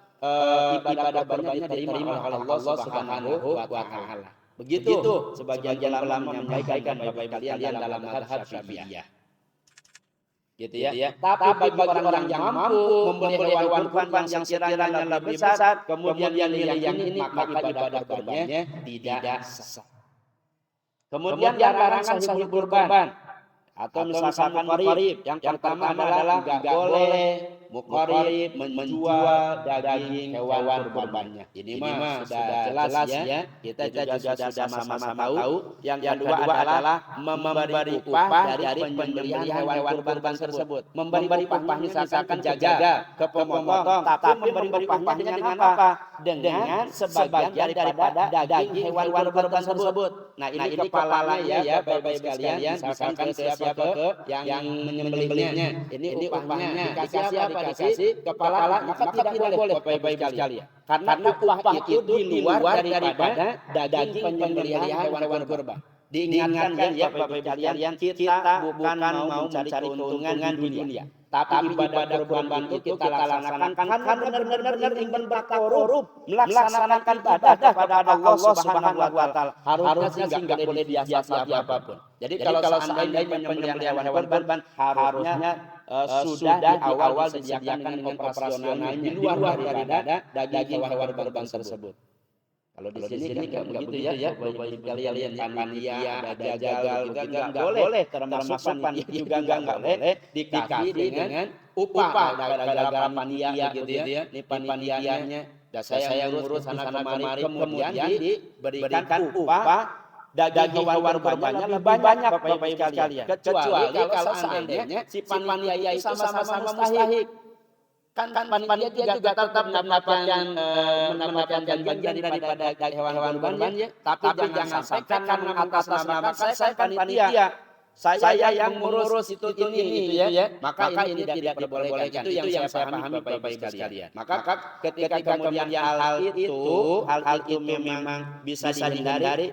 ibadah kurbannya diterima oleh Allah Subhanahu wa taala. Begitu sebagian ulama menyampaikan Bapak Ibu sekalian dalam mazhab Syafi'iyah. gitu ya. Tapi bagi orang yang mampu membeli hewan kurban yang sekiranya lebih besar, kemudian milih yang ini, maka ibadah kurbannya tidak sah. Kemudian larangan sahih kurban atau misalkan muqarib. Yang pertama adalah enggak boleh muqarib menjual daging hewan kurbannya. Ini mah sudah jelas ya. Kita juga sudah sama-sama tahu. Yang kedua adalah memberi upah dari penyembelihan hewan kurban tersebut. Memberi upah misalkan jaga ke pemotong, tapi memberi upahnya dengan apa? Dengan sebagian daripada daging hewan kurban tersebut. Nah ini kepalanya ya Bapak-Ibu sekalian, misalkan ke siapa ke yang menyembelihnya. Ini upahnya dikasih apa? Dikasih kepala, maka tidak boleh Bapak-Ibu sekalian. Karena upah itu di luar daripada daging penyembelihan hewan kurban. Diingatkan ya Bapak-Ibu sekalian, kita bukan mau mencari keuntungan di dunia. Tapi ibadah kurban itu kita laksanakan kan benar-benar ingin bertakarub, melaksanakan ibadah kepada Allah Subhanahu wa taala. Harusnya sih enggak boleh diasiati apapun. Jadi kalau seandainya menyembelih hewan kurban harusnya sudah di awal disediakan dengan operasionalnya di luar daripada daging hewan kurban tersebut. Kalau di sini kan enggak begitu ya, Bapak-Ibu sekalian, panitia, ada jagal, kita enggak boleh, termasuk panitia juga enggak boleh dikasih dengan upah gara-gara panitia gitu ya. Ini panitianya, saya yang ngurus sana kemari, kemudian diberikan upah daging hewan kurbannya lebih banyak Bapak-Ibu sekalian. Kecuali kalau seandainya si panitia itu sama-sama mustahik. Kan panitia juga tetap mendapatkan bagian daripada hewan kurban ya. Tapi jangan sampai karena mengatasnamakan saya panitia, saya yang mengurus itu ini ya. Maka ini tidak diperbolehkan. Itu yang saya pahami Bapak-Ibu sekalian. Maka ketika kemudian hal itu memang bisa dihindari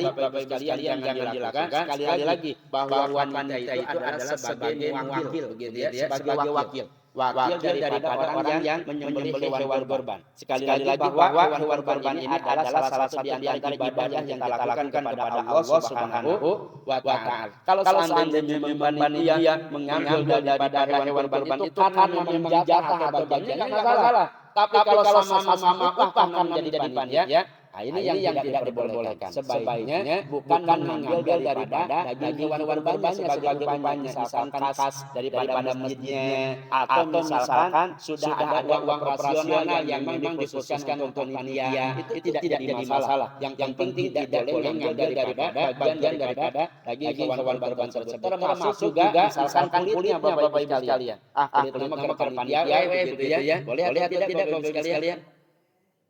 Bapak-Ibu sekalian, jangan dilakukan. Sekali lagi bahwa wanita itu adalah sebagai wakil begitu ya, sebagai wakil daripada orang yang menyembelih hewan kurban. Sekali lagi bahwa hewan kurban ini adalah salah satu di antara ibadah yang kita lakukan kepada Allah Subhanahu wa taala. Kalau seandainya panitia mengambil daripada hewan kurban itu karena memang jatah atau bagian enggak masalah. Tapi kalau sama-sama upah menjadi panitia, nah ini yang tidak diperbolehkan. Sebaiknya bukan mengambil daripada daging hewan kurbannya sebagai upahnya, misalkan kas daripada masjidnya, atau misalkan sudah ada uang operasional yang memang dikhususkan untuk panitia, itu tidak jadi masalah. Yang penting tidak boleh mengambil daripada bagian daripada daging hewan kurban tersebut. Termasuk juga misalkan kulitnya Bapak-Ibu sekalian. Kulitnya mah ke panitia begitu ya. Boleh tidak Bapak-Ibu sekalian?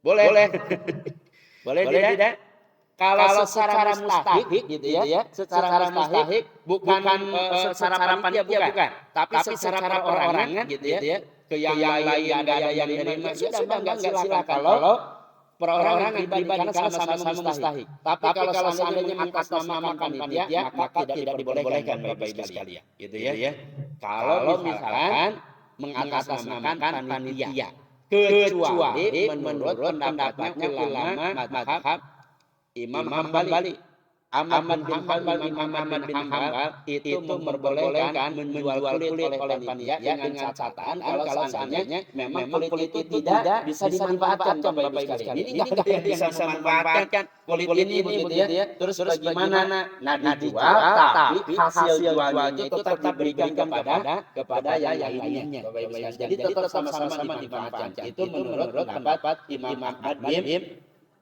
Boleh. Boleh tidak? Kalau secara mustahik gitu ya, secara mustahik bukan secara panitia bukan, tapi secara perorangan gitu ya, ke yang lain ada yang menerima sudah enggak silakan kalau perorangan pribadi karena sama-sama mustahik. Tapi kalau seandainya mengatasnamakan panitia maka tidak diperbolehkan Bapak-Ibu sekalian, gitu ya. Kalau misalkan mengatasnamakan panitia, kecuali menurut pendapatnya ulama mazhab Imam Hambali. Ahmad bin Hanbal itu memperbolehkan menjual kulit oleh panitia dengan catatan kalau seandainya memang kulit itu tidak bisa dimanfaatkan Bapak-Ibu sekalian. Ini enggak ada yang bisa memanfaatkan kulit ini begitu ya. Terus bagaimana? Nah dijual tapi hasil jualnya itu tetap diberikan kepada yang lainnya Bapak-Ibu sekalian. Jadi tetap sama-sama dimanfaatkan. Itu menurut pendapat Imam Ahmad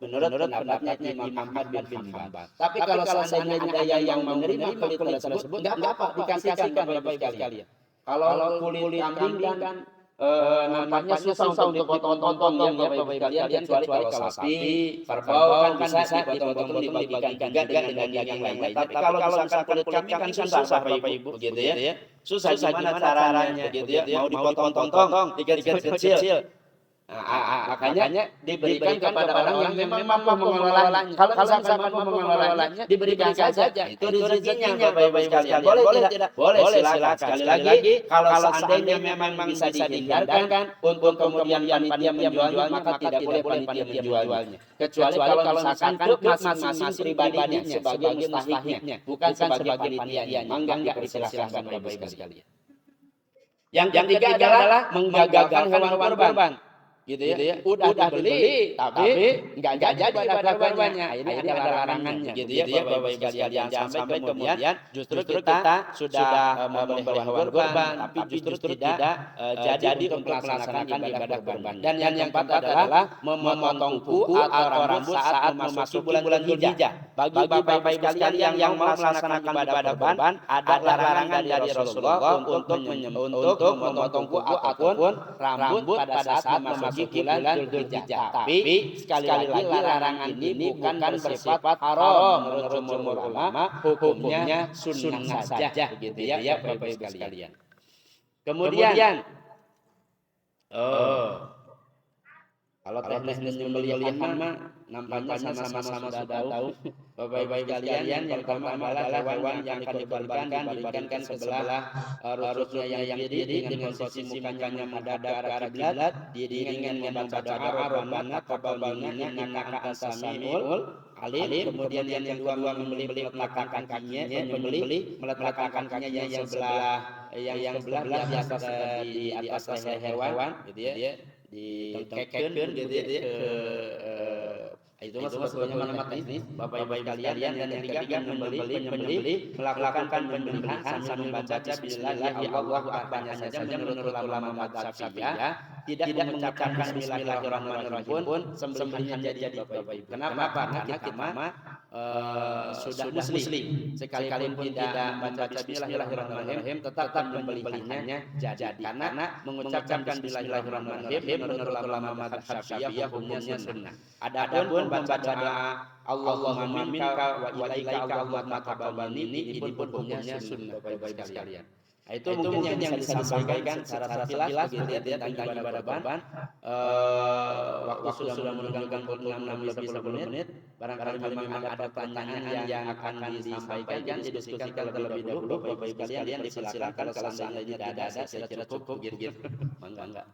menurut pendapatnya Imam Ahmad bin Hanbal. Tapi kalau seandainya ada yang menerima kulit tersebut, enggak apa-apa dikasihkan Bapak-Ibu sekalian. Kalau kulit kambing kan nampaknya susah untuk dipotong-potong ya Bapak-Ibu sekalian, kecuali kalau sapi, kerbau kan bisa dipotong-potong dibagikan juga dengan yang lain. Tapi kalau misalkan kulit kambing kan susah Bapak-Ibu begitu ya. Susah gimana caranya begitu ya, mau dipotong-potong dikecil-kecil. Makanya diberikan kepada orang yang memang mampu mengelolanya. Kalau misalkan mampu mengelolanya, diberikan saja. Itu rezekinya Bapak-Ibu sekalian. Boleh tidak? Boleh, silakan. Sekali lagi, kalau seandainya memang bisa dihindarkan untuk kemudian panitia menjualnya, maka tidak boleh panitia menjualnya. Kecuali kalau misalkan truk masing-masing pribadinya sebagai mustahiknya, bukan sebagai panitianya. Mangga enggak dipersilakan Bapak-Ibu sekalian. Yang ketiga adalah menggagalkan hewan kurban. Gitu ya. Udah dibeli tapi enggak jadi pada korbannya. Ini ada larangannya gitu ya Bapak Ibu sekalian. Sampai kemudian justru kita sudah membeli hewan kurban tapi justru tidak jadi untuk melaksanakan ibadah kurban. Dan yang keempat adalah memotong kuku atau rambut saat memasuki bulan Dzulhijjah. Bagi Bapak Ibu sekalian yang mau melaksanakan ibadah kurban, ada larangan dari Rasulullah untuk memotong kuku ataupun rambut pada saat memasuki bulan Dzulhijjah. Tapi sekali lagi larangan ini bukan bersifat haram menurut jumhur ulama, hukumnya sunnah saja begitu ya Bapak Ibu sekalian. Kemudian kalau teknis penyembelihan mah nampaknya sama-sama sudah tahu Bapak Ibu sekalian. Yang pertama adalah hewan yang akan diberikan sebelah rusuknya yang kiri dengan posisi mukanya menghadap ke arah kiblat, diiringi dengan membaca doa Rabbana taqabbal minna innaka antas samiul alim. Kemudian yang kedua meletakkan kakinya, penyembelih meletakkan kakinya yang sebelah di atas leher hewan gitu ya, ditengkekkeun gitu ya itu sebetulnya nama teknis Bapak Ibu sekalian. Dan yang ketiga penyembelih melakukan penyembelihan sambil membaca bismillah Allahu akbar saja menurut ulama mazhab Syafi'iyah, tidak mengucapkan bismillahirrahmanirrahim pun sembelihan jadi Bapak Ibu. Kenapa? Karena kita sudah muslim, sekalipun tidak membaca bismillahirrahmanirrahim tetap penyembelihannya jadi, karena mengucapkan bismillahirrahmanirrahim menurut ulama mazhab Syafi'iyah hukumnya sunnah. Adapun membaca doa Allahumma minka wa ilaika Allahumma taqabbal minni ini pun hukumnya sunnah Bapak Ibu sekalian. Itu mungkin yang bisa disampaikan secara sekilas begitu ya tentang ibadah kurban. Waktu sudah menunjukkan pukul 6 lebih 10 menit. Barangkali memang ada pertanyaan yang akan disampaikan, didiskusikan terlebih dahulu Bapak Ibu sekalian, dipersilakan. Kalau seandainya tidak ada, saya kira cukup gitu. Enggak.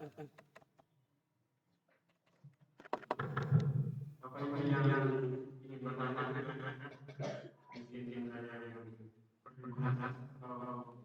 Bapak Ibu yang ingin bertanya, mungkin yang ada yang bertanya atau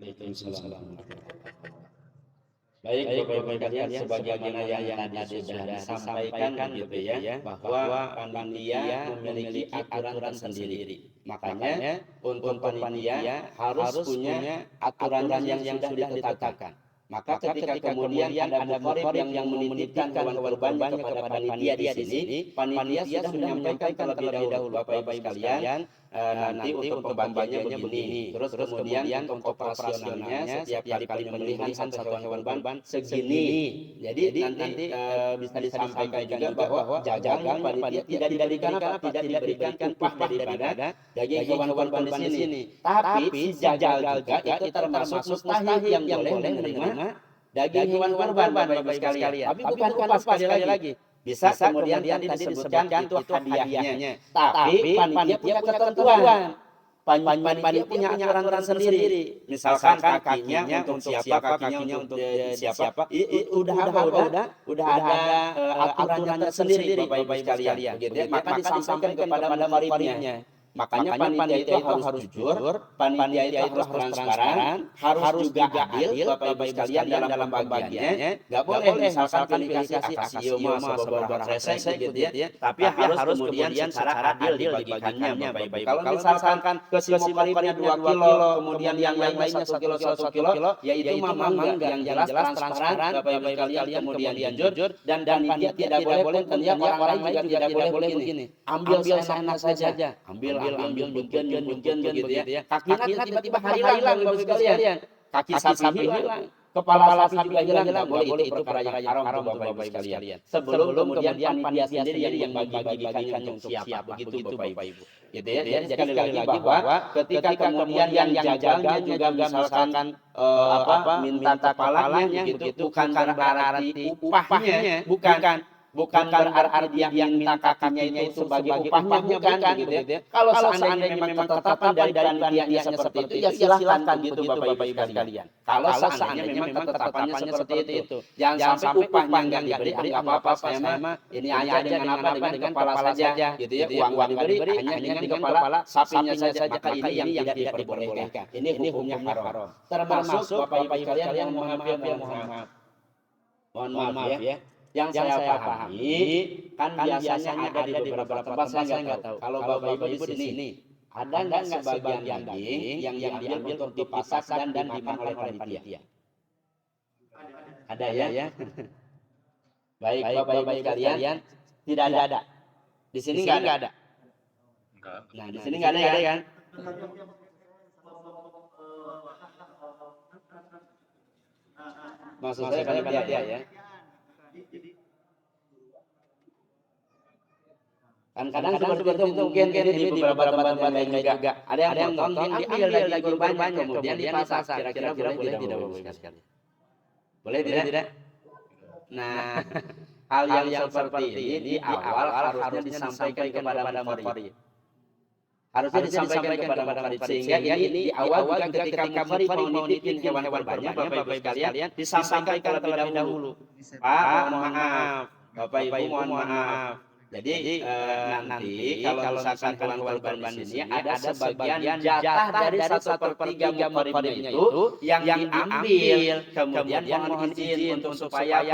Waalaikumsalam. Baik Bapak Ibu sekalian, sebagaimana yang tadi sudah disampaikan gitu ya, bahwa panitia memiliki aturan sendiri. Makanya untuk panitia harus punya aturan yang sudah ditetapkan. Maka ketika kemudian ada mukhorib yang menitipkan hewan kurbannya kepada panitia di sini, panitia sudah menyampaikan terlebih dahulu Bapak Ibu sekalian nanti untuk pembagiannya begini. Terus kemudian untuk operasionalnya setiap kali penyembelihan satu hewan kurban segini. Jadi nanti bisa disampaikan juga bahwa jaganya panitia tidak diberikan tidak diberikan upah daripada daging hewan kurban di sini. Tapi si jagal juga itu termasuk mustahik yang boleh menerima daging hewan kurban Bapak Ibu sekalian. Tapi bukan upah sekali lagi. Bisa kemudian tadi disebutkan itu hadiahnya. Tapi panitia punya ketentuan. Panitia punya aturan sendiri. Misalkan kakinya untuk siapa, kakinya untuk siapa. Udah ada aturannya sendiri Bapak Ibu sekalian. Gitu ya. Maka disampaikan kepada murid-muridnya. Makanya panitia itu harus jujur, panitia itu harus transparan, harus juga adil Bapak Ibu sekalian dalam pembagiannya. Enggak boleh misalkan dikasih aksio sama beberapa resek gitu ya. Tapi harus kemudian secara adil dibagikannya Bapak Ibu. Kalau misalkan ke si muridnya 2 kilo, kemudian yang lainnya 1 kilo, ya itu memang yang jelas transparan Bapak Ibu sekalian, kemudian jujur dan panitia tidak boleh terlihat orang lain juga tidak boleh begini. Ambil seenak saja. Ambil mungkin begitu ya. Kakinya tiba-tiba hilang Bapak Ibu sekalian. Kaki sapi hilang, kepala sapi juga hilang. Enggak boleh itu perkara yang haram Bapak Ibu sekalian. Sebelum kemudian panitia sendiri yang bagi-bagikan untuk siapa begitu Bapak Ibu. Gitu ya. Jadi sekali lagi bahwa ketika kemudian yang jagalnya juga misalkan minta kepalanya gitu bukan berarti upahnya, bukan berarti dia yang minta kakinya itu sebagai upahnya bukan gitu ya. Kalau seandainya memang ketetapan dari panitianya seperti itu ya silahkan gitu Bapak Ibu sekalian. Kalau seandainya memang ketetapannya seperti itu. Jangan sampai upahnya enggak diberi apa-apa saya mah ini aja dengan kepala saja gitu ya. Uang diberi hanya dengan kepala sapinya saja. Maka ini yang tidak dibolehkan. Ini hukumnya haram. Termasuk Bapak Ibu sekalian yang mohon maaf ya. Yang saya pahami kan biasanya ada di beberapa tempat saya nggak tahu. Kalau Bapak Ibu di sini ada nggak sebagian daging yang diambil untuk dipasak dan dimakan oleh panitia? Ada ya. Baik Bapak Ibu sekalian, tidak ada. Di sini nggak ada. Nah di sini nggak ada ya kan? Maksud saya panitia ya. Kadang seperti itu mungkin di beberapa tempat lain juga ada yang nonton diambil daging kurban kemudian dipasak. Kira-kira boleh tidak Bapak sekali? Boleh tidak? Nah, hal yang seperti ini di awal harusnya disampaikan kepada murid. Harusnya disampaikan kepada murid sehingga ini di awal juga ketika murid mau nitipin hewan kurbannya Bapak Ibu sekalian disampaikan terlebih dahulu. Pak, mohon maaf. Bapak Ibu mohon maaf. Jadi nanti kalau misalkan hewan kurban di sini ada sebagian jatah dari 1/3 muridnya itu yang diambil. Kemudian mohon izin untuk supaya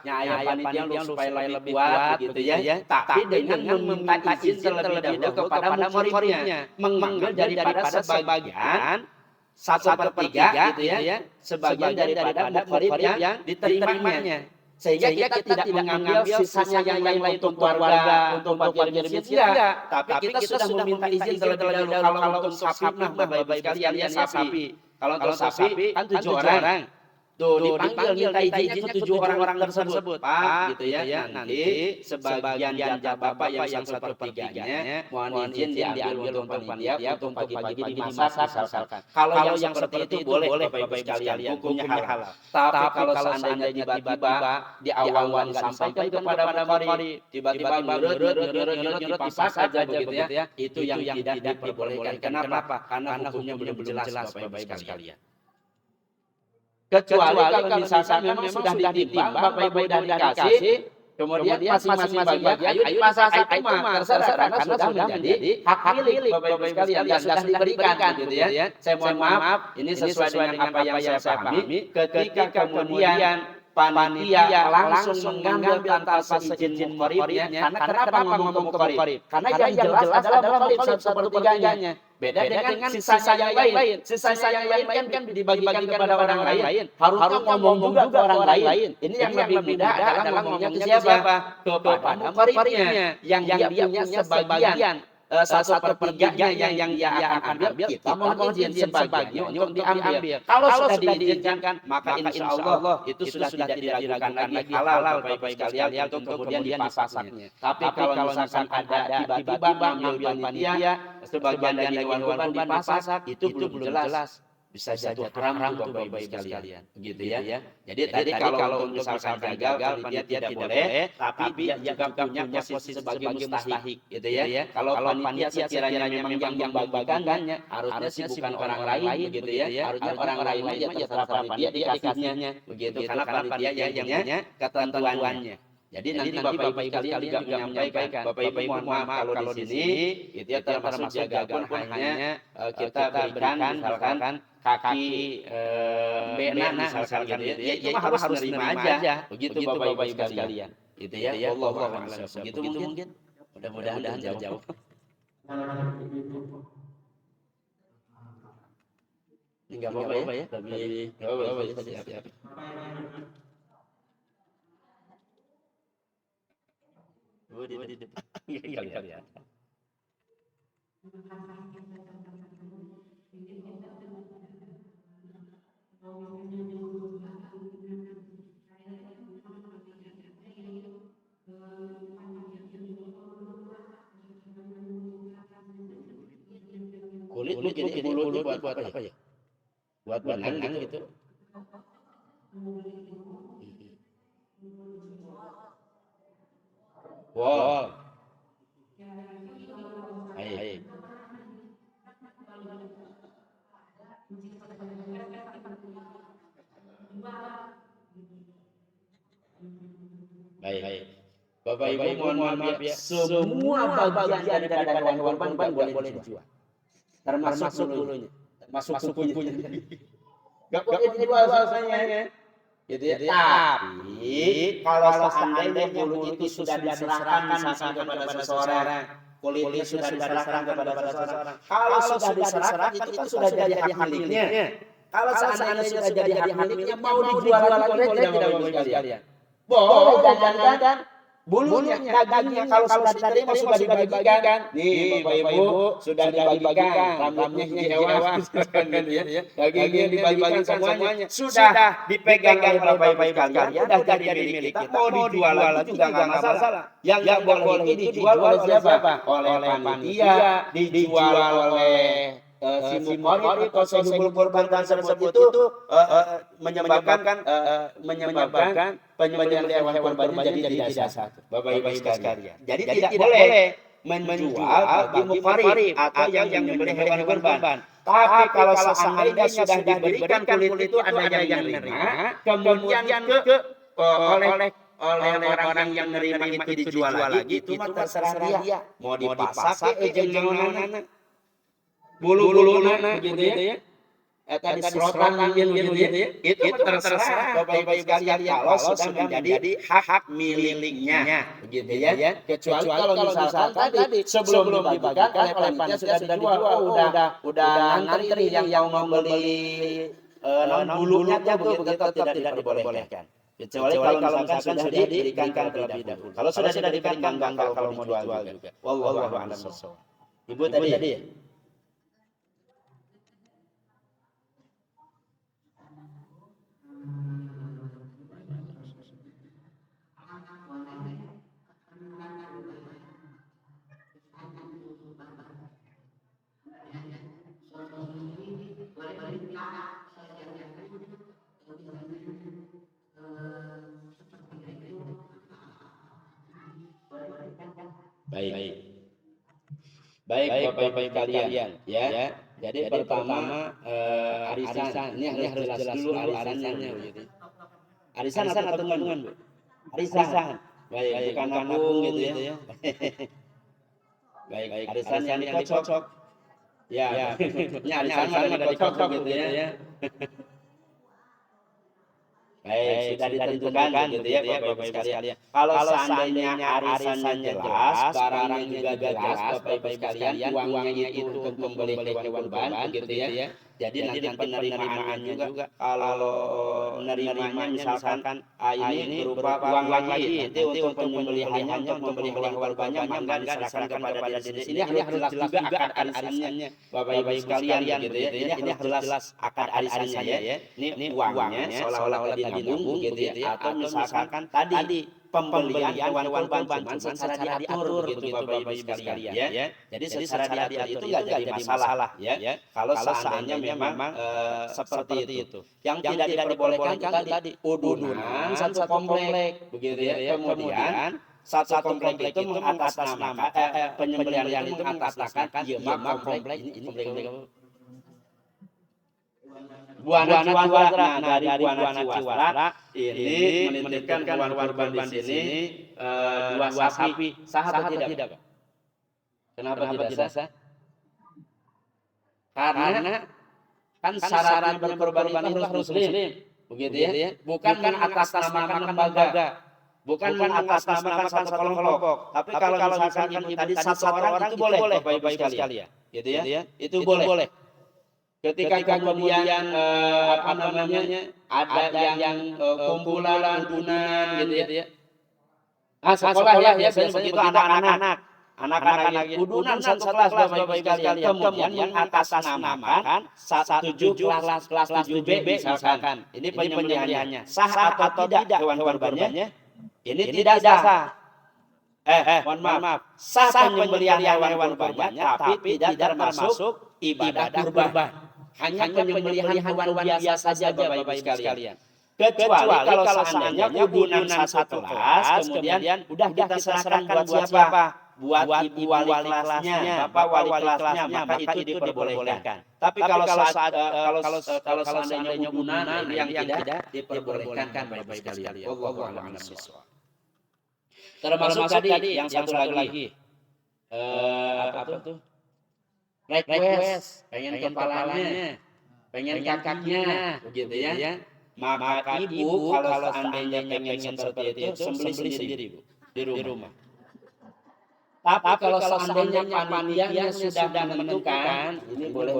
ayah panitia supaya lebih kuat gitu ya. Tapi dengan meminta izin terlebih dahulu kepada muridnya. Mengambil daripada sebagian 1/3 gitu ya. Sebagian daripada murid yang diterimanya. Sehingga kita tidak mengambil sisanya yang lain untuk keluarga, untuk bagian tidak. Tapi kita sudah meminta izin terlebih dahulu kalau untuk sapi, Bapak Ibu sekalian ya sapi. Kalau untuk sapi kan 7 orang. Tuh dipanggil minta izinnya ke 7 orang tersebut. Pak gitu ya. Nanti sebagian jatah Bapak yang 1/3-nya mohon izin diambil untuk panitia untuk pagi-pagi dimasak misalkan. Kalau yang seperti itu boleh Bapak Ibu sekalian, hukumnya halal. Tapi kalau seandainya tiba-tiba di awal disampaikan kepada murid, tiba-tiba nyurut dipasak saja begitu ya. Itu yang tidak diperbolehkan. Kenapa? Karena hukumnya belum jelas Bapak Ibu sekalian. Kecuali kalau misalkan memang sudah ditimbang Bapak Ibu dan dikasih, kemudian masing-masing bagian ayo dipasak itu mah terserah karena sudah menjadi hak milik Bapak Ibu sekalian yang sudah diberikan gitu ya. Saya mohon maaf ini sesuai dengan apa yang saya pahami ketika kemudian panitia langsung mengambil tanpa seizin muridnya. Karena kenapa ngomong ke murid? Karena yang jelas adalah murid 1/3-nya. Beda dengan sisanya yang lain. Sisanya yang lain kan dibagi-bagikan kepada orang lain. Harusnya ngomong juga ke orang lain. Ini yang lebih mudah adalah ngomongnya ke siapa? Kepada muridnya yang dia punya sebagian satu pertiganya yang dia akan ambil, kita mohon izin sebagiannya untuk diambil. Kalau sudah diizinkan, maka insya Allah itu sudah tidak diragukan lagi halal Bapak Ibu sekalian untuk kemudian dipasaknya. Tapi kalau misalkan ada tiba-tiba mengambil panitia sebagian dari hewan kurban dipasak, itu belum jelas. Bisa jatuh haram tuh Bapak Ibu sekalian, begitu ya. Jadi tadi kalau misalkan gagal panitia tidak boleh, tapi dia juga punya posisi sebagai mustahik, gitu ya. Kalau panitia sekiranya memang yang membagikannya, harusnya sih bukan orang lain, begitu ya. Harusnya orang lain aja terserah panitia dikasihnya, begitu. Karena panitia yang punya ketentuannya. Jadi nanti Bapak Ibu sekalian juga menyampaikan, Bapak Ibu mohon maaf kalau di sini, itu ya termasuk jaga pun hanya kita berikan misalkan kaki benan misalkan gitu ya, itu mah harus nerima aja, begitu Bapak Ibu sekalian, gitu ya. Wallahu a'lam. Begitu mungkin, mudah-mudahan jauh. Enggak apa-apa ya, tapi enggak apa-apa ya, siap. Di depan. Ya. Kulit mungkin mulutnya buat apa ya? Buat benang gitu. Wow. Baik. Baik. Bapak Ibu mohon maaf ya, semua bagian daripada hewan kurban boleh dijual. Termasuk bulunya, termasuk kukunya. Gak boleh dijual rasanya. Gitu ya. Tapi kalau seandainya bulu itu sudah diserahkan misalkan kepada seseorang, kulitnya sudah diserahkan kepada seseorang. Kalau sudah diserahkan itu sudah jadi hak miliknya. Kalau seandainya sudah jadi hak miliknya, mau dijual lagi boleh tidak Bapak Ibu sekalian? Boleh, jangan-jangan bulunya, dagingnya kalau sudah diterima sudah dibagikan. Nih Bapak Ibu sudah dibagikan, rambutnya hewan, dagingnya dibagikan semuanya. Sudah dipegang oleh Bapak Ibu sekalian, sudah jadi milik kita. Mau dijual lagi juga nggak masalah. Yang nggak boleh itu dijual oleh siapa? Oleh panitia, dijual oleh si mukori atau sehubul korban tersebut itu menyebabkan penyembelihan hewan kurbannya jadi tidak sah. Bapak Ibu sekalian. Jadi tidak boleh menjual bagi mukori atau yang menyembelih hewan kurban. Tapi kalau seandainya sudah diberikan kulit itu ada yang menerima, kemudian oleh orang yang menerima itu dijual lagi, itu mah terserah dia. Mau dipasak ejeng-jengan bulu-bulu gitu ya. Tadi serotan gitu ya. Itu terserah Bapak Ibu sekalian kalau sudah menjadi hak miliknya. Begitu ya. Kecuali kalau misalkan tadi sebelum dibagikan oleh panitia sudah dijual. Udah ngantri yang mau membeli bulunya begitu tetap tidak dibolehkan. Kecuali kalau misalkan sudah diberikan terlebih dahulu. Kalau sudah diberikan enggak kalau mau dijual juga. Wallahu a'lam bishawab. Ibu tadi ya? Baik Bapak Ibu sekalian ya. Jadi pertama arisan. Ini harus jelas dulu arisannya begitu. Arisan atau patungan, Bu? Arisan. Baik, bukan nabung gitu ya. Baik, arisan yang dikocok. Ya. Ini arisan ada dikocok gitu ya. Baik, sudah ditentukan gitu ya Bapak Ibu sekalian. Kalau seandainya arisannya jelas, barangnya juga jelas Bapak Ibu sekalian, uangnya itu untuk membeli hewan kurban begitu ya. Jadi nanti penerimaannya juga kalau nerimanya misalkan ini berupa uang lagi, nanti untuk penyembelihannya, untuk membeli hewan kurbannya mangga diserahkan kepada diri sini. Ini harus jelas juga akad arisannya, Bapak Ibu sekalian gitu ya. Ini harus jelas akad arisannya ya. Ini uangnya seolah-olah tadi nabung gitu ya, atau misalkan tadi pembelian hewan kurban cuman secara diatur gitu Bapak Ibu sekalian ya. Jadi secara diatur itu nggak jadi masalah ya. Kalau seandainya memang seperti itu. Yang tidak dibolehkan tadi udunan satu komplek begitu ya. Kemudian satu komplek itu mengatasnamakan penyembelihan itu mengatasnamakan ieu komplek ini komplek Buana Ciwasra. Nah, dari Buana Ciwasra ini menitipkan hewan kurban di sini dua sapi. Sah atau tidak, Pak? Kenapa tidak sah? Karena kan syaratnya berkorban itu harus muslim, begitu ya. Bukan mengatasnamakan lembaga, bukan mengatasnamakan satu kelompok. Tapi kalau misalkan ibu tadi satu orang itu boleh, Bapak Ibu sekalian, gitu ya. Itu boleh. Ketika kemudian ada yang kumpulan udunan gitu ya. Sekolah ya biasanya begitu anak-anak udunan satu kelas Bapak Ibu sekalian. Kemudian mengatasnamakan kelas 7B misalkan. Ini penyembelihannya. Sah atau tidak hewan kurbannya? Ini tidak sah. Mohon maaf. Sah penyembelihan hewan kurbannya tapi tidak termasuk ibadah kurban. Hanya penyembelihan hewan biasa saja Bapak Ibu sekalian. Kecuali kalau seandainya udunan satu kelas, kemudian udah kita serahkan buat siapa? Buat ibu wali kelasnya, bapak wali kelasnya, maka itu diperbolehkan. Tapi kalau seandainya udunan yang tidak diperbolehkan Bapak Ibu sekalian. Wallahu a'lam bishawab. Termasuk tadi yang satu lagi. Apa tuh? Request, pengen kepalanya, pengen kakinya, begitu ya. Maka ibu kalau seandainya pengen seperti itu, sembelih sendiri Bu, di rumah. Tapi kalau seandainya panitianya sudah menentukan, ini boleh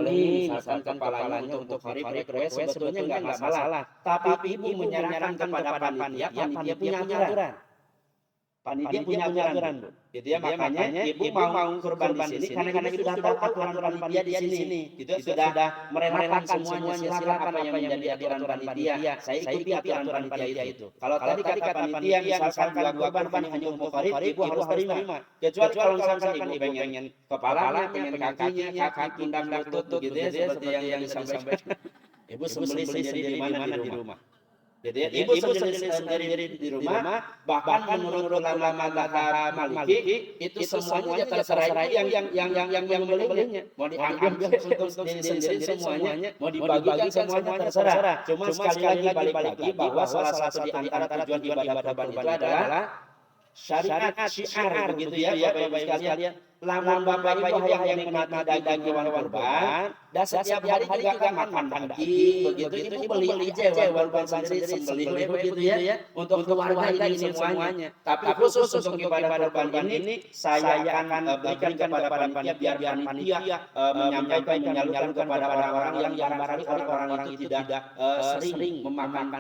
misalkan kepalanya untuk hari request, sebetulnya nggak masalah. Tapi ibu menyerahkan kepada panitia, panitia punya aturan. Panitia punya aturan, Bu. Gitu ya, makanya ibu mau kurban di sini karena itu sudah tahu aturan panitia di sini. Itu sudah merelakan semuanya silakan apa yang menjadi aturan panitia. Saya ikuti aturan panitia itu. Kalau tadi kata panitia misalkan dua kurban hanya untuk farid, ibu harus terima. Kecuali kalau misalkan ibu pengen kepalanya, pengen kakinya, kaki, pundak, lutut gitu ya, seperti yang disampaikan. Ibu sembelih sendiri di mana di rumah. Jadi ibu sendiri di rumah, bahkan menurut ulama mazhab Maliki itu semuanya terserah yang membelinya. Mau diambil untuk diri sendiri semuanya, mau dibagikan semuanya terserah. Cuma sekali lagi balik lagi bahwa salah satu di antara tujuan ibadah kurban itu adalah syariat syiar begitu ya Bapak Ibu sekalian. Lamun Bapak Ibu yang menikmati daging hewan kurban, dan setiap hari juga makan daging, begitu ibu beli aja hewan kurban sendiri sembelih begitu ya, untuk keluarga ini semuanya. Tapi khusus untuk ibadah kurban ini saya akan berikan kepada panitia biar panitia menyampaikan menyalurkan kepada orang-orang yang barangkali orang itu tidak sering memakan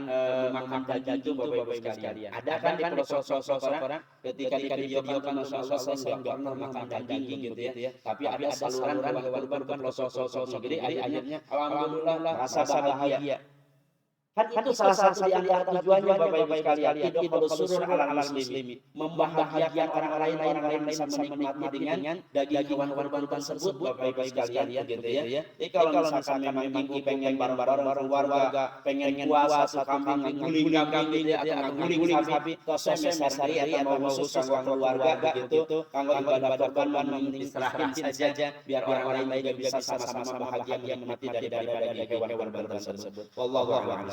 daging itu Bapak Ibu sekalian. Ada kan di pelosok-pelosok orang ketika di video kan Masya Allah saya nggak pernah makan daging gitu ya. Tapi ada saluran hewan kurban ke pelosok-pelosok. Jadi akhirnya alhamdulillah rasa bahagia. Kan itu salah satu di antara tujuannya Bapak Ibu sekalian, idkhulus surur alal muslimi, membahagiakan orang lain bisa menikmati dengan daging hewan kurban tersebut Bapak Ibu sekalian gitu ya. Jadi kalau misalkan memang ibu pengen bareng-bareng keluarga, pengen puasa kambing guling gitu ya, atau guling sapi, sosok mesari atau mau khusus kanggo keluarga begitu, kanggo ibadah kurban istirahat saja biar orang lain juga bisa sama-sama bahagia menikmati daripada hewan kurban tersebut. Wallahu a'lam.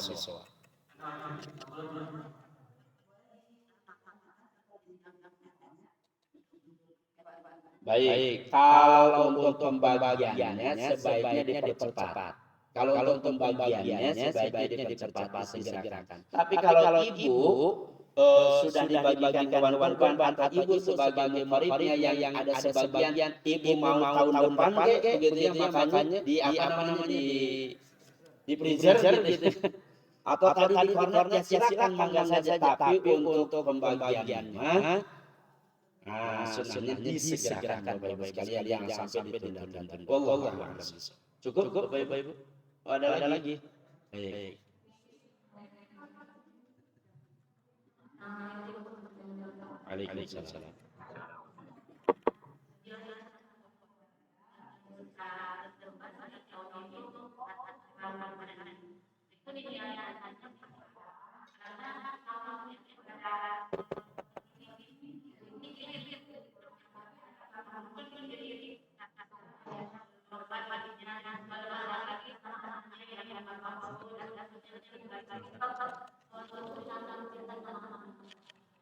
Baik, kalau untuk pembagiannya sebaiknya dipercepat. Kalau untuk pembagiannya sebaiknya dipercepat segerakan. Tapi kalau ibu sudah dibagikan hewan kurban atau ibu sebagai muqaribnya yang ada sebagian ibu mau tahun depan begitu ya, makanya di apa namanya di freezer gitu. Atau tadi di corner silakan mangga saja, tapi untuk pembagiannya sunnahnya disegerakan Bapak Ibu sekalian, jangan sampai ditunda-tunda. Wallahu a'lam. Cukup Bapak Ibu? Oh, ada lagi? Baik. Waalaikumsalam.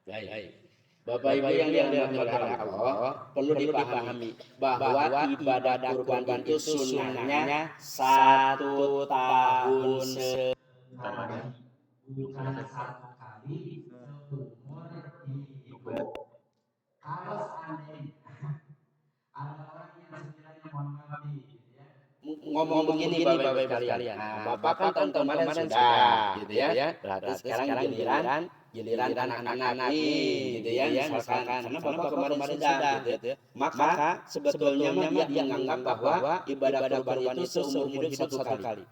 Baik. Bapak Ibu yang dirahmati oleh Allah, perlu dipahami bahwa ibadah kurban itu sunnahnya 1 tahun bukan 1 kali seumur hidup. Kalau seandainya ada orang yang sekiranya mohon maaf nih, gitu ya, ngomong begini Bapak Ibu sekalian. Bapak kan tahun kemarin sudah gitu ya. Berarti sekarang giliran anak-anak gitu ya, misalkan karena Bapak kemarin sudah gitu ya. Maka sebetulnya dia menganggap bahwa ibadah kurban itu seumur hidup 1 kali.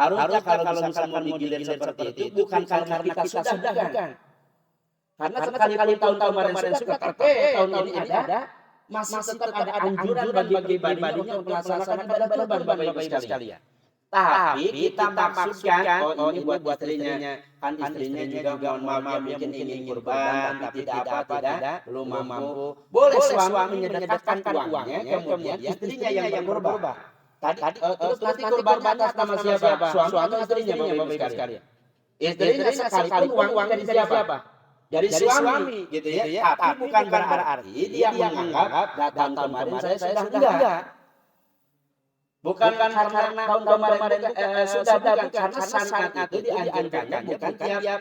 Harusnya kalau misalkan mau digilir seperti itu bukan karena kita sudah, bukan. Karena sekali tahun kemarin sudah, tapi tahun ini ada, masih tetap ada anjuran bagi pribadinya untuk melaksanakan ibadah kurban Bapak Ibu sekalian. Tapi kita maksudkan, oh ini buat istrinya, kan istrinya juga mohon maaf mungkin ingin kurban, tapi tidak belum mampu. Boleh suami menyedekahkan uangnya, kemudian istrinya yang berkurban. Terus nanti kurbannya atas nama siapa? Suami atau istrinya Bapak Ibu sekalian? Istrinya sekalipun uangnya dari siapa? Dari suami gitu ya. Tapi bukan berarti dia menganggap datang kemarin saya sudah enggak. Bukan karena tahun kemarin sudah bukan, karena sangat itu dianjurkannya bukan tiap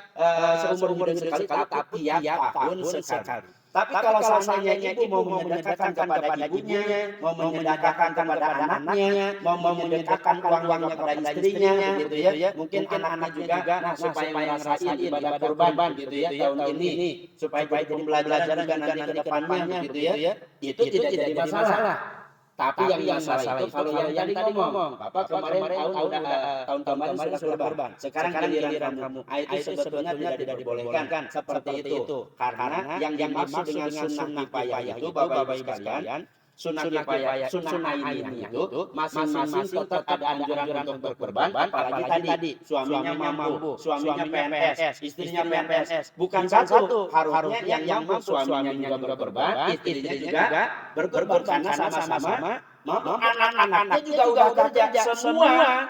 seumur hidup sekali, tapi tiap tahun sekali. Tapi kalau seandainya ibu mau menyedekahkan kepada ibunya, mau menyedekahkan kepada anaknya, mau menyedekahkan uang-uangnya kepada istrinya, gitu ya. Mungkin anak-anak juga, supaya ngerasain ibadah kurban, gitu ya, tahun ini, supaya jadi pembelajaran juga nanti ke depannya, gitu ya. Itu tidak jadi masalah. Tapi yang masalah itu kalau yang tadi ngomong, Bapak kemarin tahun kemarin sudah kurban. Sekarang giliran kamu. Itu sebetulnya tidak dibolehkan seperti itu. Karena yang dimaksud dengan sunnah kifayah itu Bapak Ibu sekalian, sunnah kifayah, sunnah ini itu masing-masing tetap ada anjuran untuk berkurban. Apalagi tadi suaminya mampu, suaminya PNS, istrinya PNS. Bukan satu, harusnya yang mampu suaminya juga berkurban, istrinya juga berkurban karena sama-sama anak-anaknya juga udah kerja semua.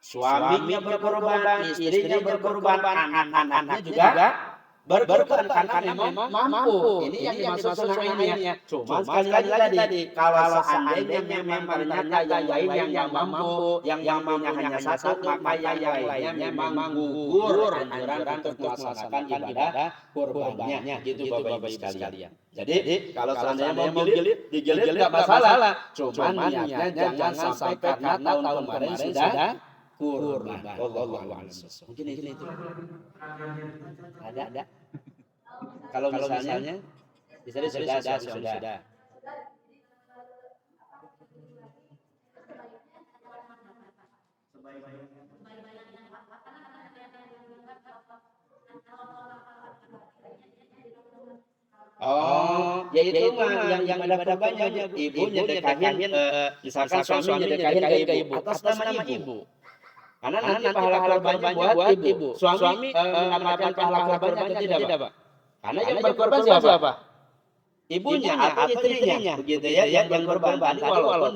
Suaminya berkorban, istrinya berkorban, anak-anaknya juga berkorban karena memang mampu. Ini yang dimaksud sunnah ini. Cuma sekali lagi tadi, kalau seandainya memang ternyata yang lain yang mampu, yang mampunya hanya satu, maka yang lainnya memang gugur anjuran untuk melaksanakan ibadah kurbannya. Gitu Bapak Ibu sekalian. Jadi kalau seandainya mau digilir nggak masalah. Cuma niatnya jangan sampai karena tahun kemarin sudah kurban. Wallahu a'lam. Mungkin itu. Ada. Kalau misalnya sudah. Oh, ya itu mah yang ibadah kurbannya ibu nyedekahin, misalkan suami nyedekahin ke ibu atas nama ibu. Karena nanti pahala kurbannya buat ibu. Suami mendapatkan pahala kurbannya atau tidak, Pak? Karena yang berkorban siapa? Ibunya atau istrinya, begitu ya, yang berkorban tadi walaupun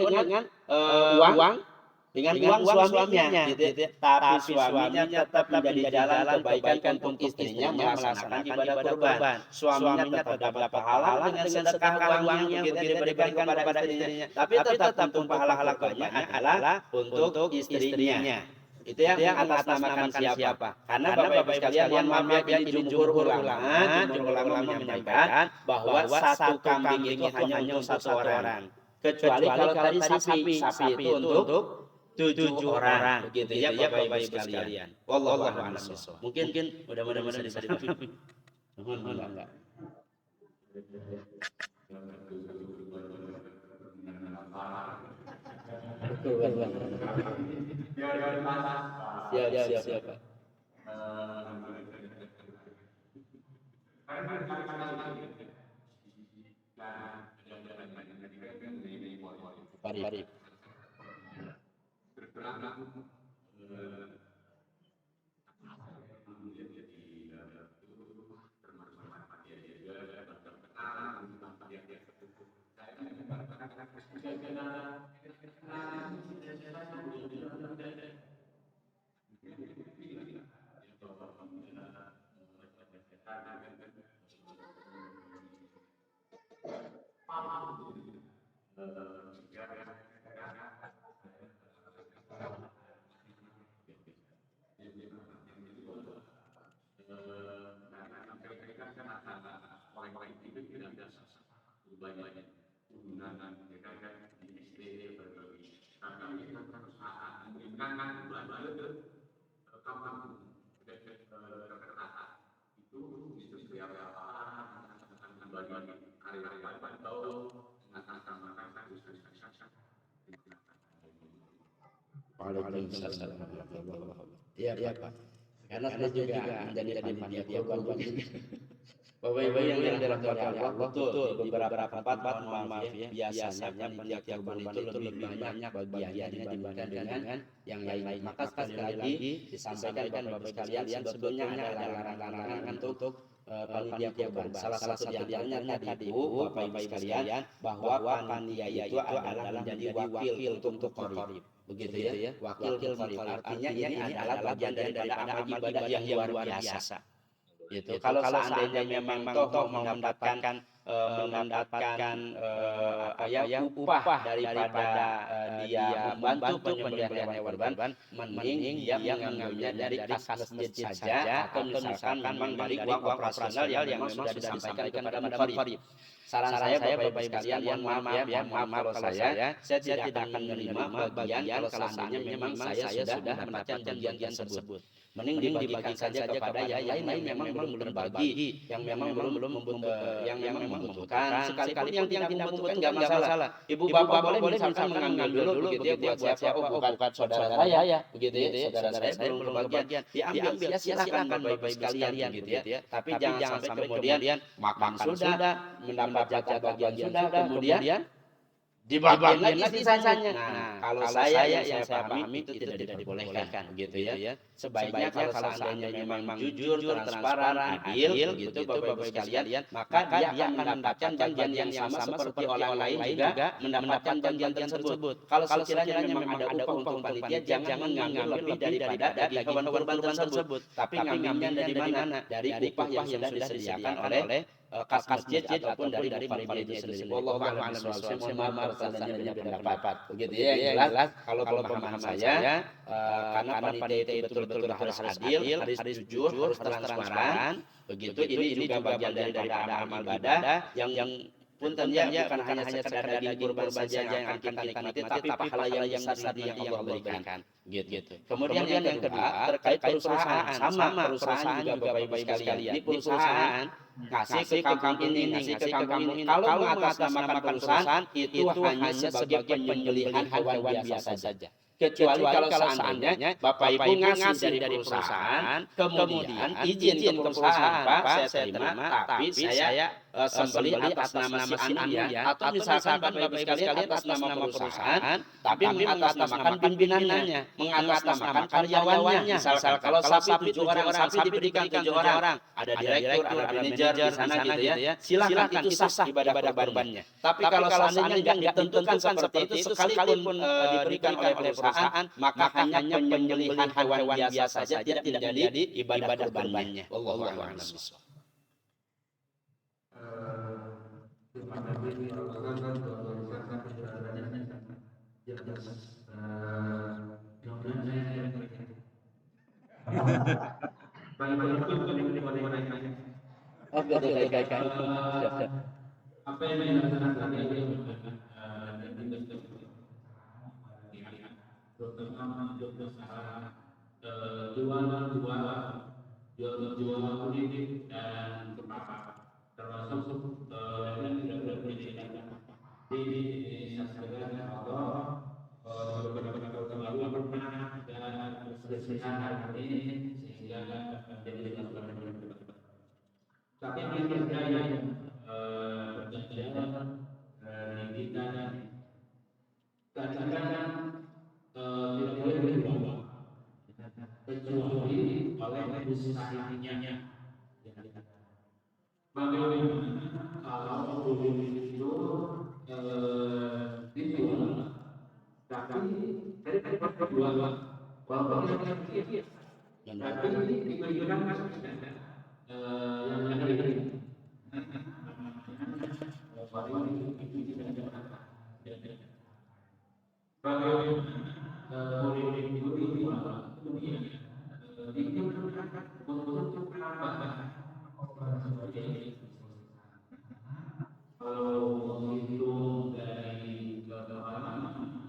dengan uang suaminya, gitu ya. Tapi suaminya tetap menjadi jalan kebaikan untuk istrinya melaksanakan ibadah kurban. Suaminya tetap dapat pahala dengan sedekah uangnya begitu diberikan kepada istrinya. Tapi tetap untuk pahala kurbannya adalah untuk istrinya. Itu yang mengatasnamakan siapa? Karena Bapak Ibu sekalian, mohon maaf ya, jumhur ulama menyampaikan bahwa satu kambing itu hanya untuk satu orang. Kecuali kalau tadi sapi itu untuk 7 orang. Begitu ya Bapak Ibu sekalian. Wallahu a'lam bishawab. Mungkin mudah-mudahan bisa dipahami. Enggak. Siap. Mari. Waalaikumsalam warahmatullahi wabarakatuh. Iya Pak. Karena saya juga menjadi panitia kurban juga. Bapak Ibu yang dirahmati Allah, betul di beberapa tempat maaf ya, biasanya panitia kurban itu lebih banyak bagiannya dibandingkan dengan yang lain. Maka sekali lagi disampaikan Bapak sekalian, sebetulnya ada larangan untuk panitia kurban. Salah satu di antaranya tadi Bu, Bapak Ibu sekalian, bahwa panitia itu adalah menjadi wakil untuk qarib. Begitu ya, wakil qarib. Artinya ini adalah bagian daripada amal ibadah yang luar biasa. Gitu. Kalau seandainya memang toh mau mendapatkan upah daripada dia membantu penyembelihan hewan kurban, mending dia mengambilnya dari kas masjid saja, atau misalkan memang dari uang operasional yang memang sudah disampaikan kepada muqarrib. Saran saya Bapak Ibu sekalian, mohon maaf kalau saya tidak akan menerima bagian kalau seandainya memang saya sudah mendapatkan bagian tersebut. Mending dibagikan saja kepada yang lain memang belum berbagi, yang memang belum membutuhkan. Sekalipun yang tidak membutuhkan nggak masalah. Ibu bapak boleh misalkan mengambil dulu begitu ya, buat siapa? Oh bukan saudara saya, begitu ya. Saudara saya belum kebagian. Diambil ya, silakan Bapak Ibu sekalian begitu ya. Tapi jangan sampai kemudian makan sudah, mendapat bagian sudah, kemudian dibagian lagi sisanya. Nah, kalau saya yang saya pahami itu tidak diperbolehkan gitu ya. Sebaiknya kalau seandainya memang jujur, transparan, adil begitu Bapak Ibu sekalian, maka dia akan mendapatkan bagian yang sama seperti orang lain juga mendapatkan bagian tersebut. Kalau sekiranya memang ada upah untuk panitia, jangan mengambil lebih daripada daging hewan kurban tersebut, tapi ngambilnya dari mana? Dari upah yang sudah disediakan oleh kas masjid ataupun dari muqarrib itu sendiri. Wallahu a'lam bishawab. Mohon maaf kalau seandainya beda pendapat. Begitu ya, yang jelas kalau pemahaman saya karena panitia itu betul-betul harus adil, harus jujur, harus transparan. Begitu ini juga bagian dari amal ibadah yang punten ya bukan hanya sekedar daging kurban saja yang akan kita nikmati, tapi pahala yang besar yang Allah berikan. Gitu. Kemudian yang kedua terkait perusahaan, sama perusahaan juga Bapak Ibu sekalian. Ini perusahaan kasih ke kampung ini, ngasih ke kampung ini. Kalau mengatasnamakan perusahaan itu hanya sebagai penyembelihan hewan biasa saja. Kecuali kalau seandainya Bapak Ibu ngasih dari perusahaan, kemudian izin ke perusahaan, Pak saya terima, tapi saya sembelih atas nama si anu ya, atau misalkan Bapak Ibu sekalian atas nama perusahaan, tapi mengatasnamakan pimpinannya, mengatasnamakan karyawannya. Misalkan kalau sapi 7 orang, sapi diberikan 7 orang, ada direktur, ada manajer di sana gitu ya, silakan itu sah ibadah kurbannya. Tapi kalau seandainya nggak ditentukan seperti itu, sekalipun diberikan oleh perusahaan, maka hanya penyembelihan hewan biasa saja, tidak menjadi ibadah kurbannya. Wallahu a'lam bishawab. Terima kasih Pak Ustaz. Oke, baik. Siap. Apa yang dilakukan tadi terutama untuk usaha jual kulit dan kepala termasuk yang tidak berpendidikan di sasaran Allah beberapa lalu pernah dan kebersihan hari ini sehingga jadi tapi yang terjadi berjalan di kita kadang-kadang tidak boleh dibawa kecuali oleh usahanya. Bagaimana kalau kulit itu dijual, tapi dari jual walaupun yang kecil, tapi diberikan yang hari bagaimana kulit itu dijual kemudian digunakan untuk apa? Kalau menghitung dari pengalaman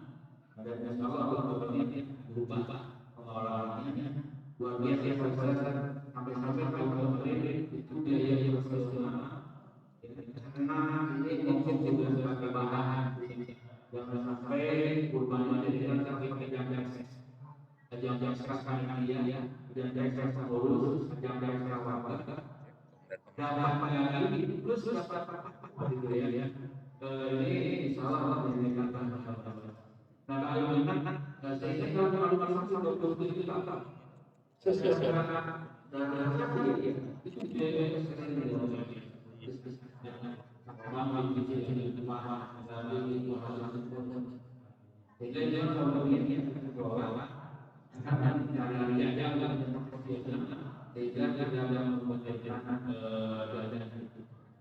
dan masalah berubah pengolahannya luar biasa sampai kemarin itu biaya yang profesional karena ini mungkin juga sebagai bahan jangan sampai kurbannya jadi sampai jam sekarang dia dan jam lulus jam apa dapat lagi plus dapat gitu ya ini salah yang dikatakan nah kalau memang saya kalau masuk 27 itu apa sesuai dan itu memang di paham dari jadi dia kalau begini bahwa akan dari jangan sehingga tidak ada membutuhkan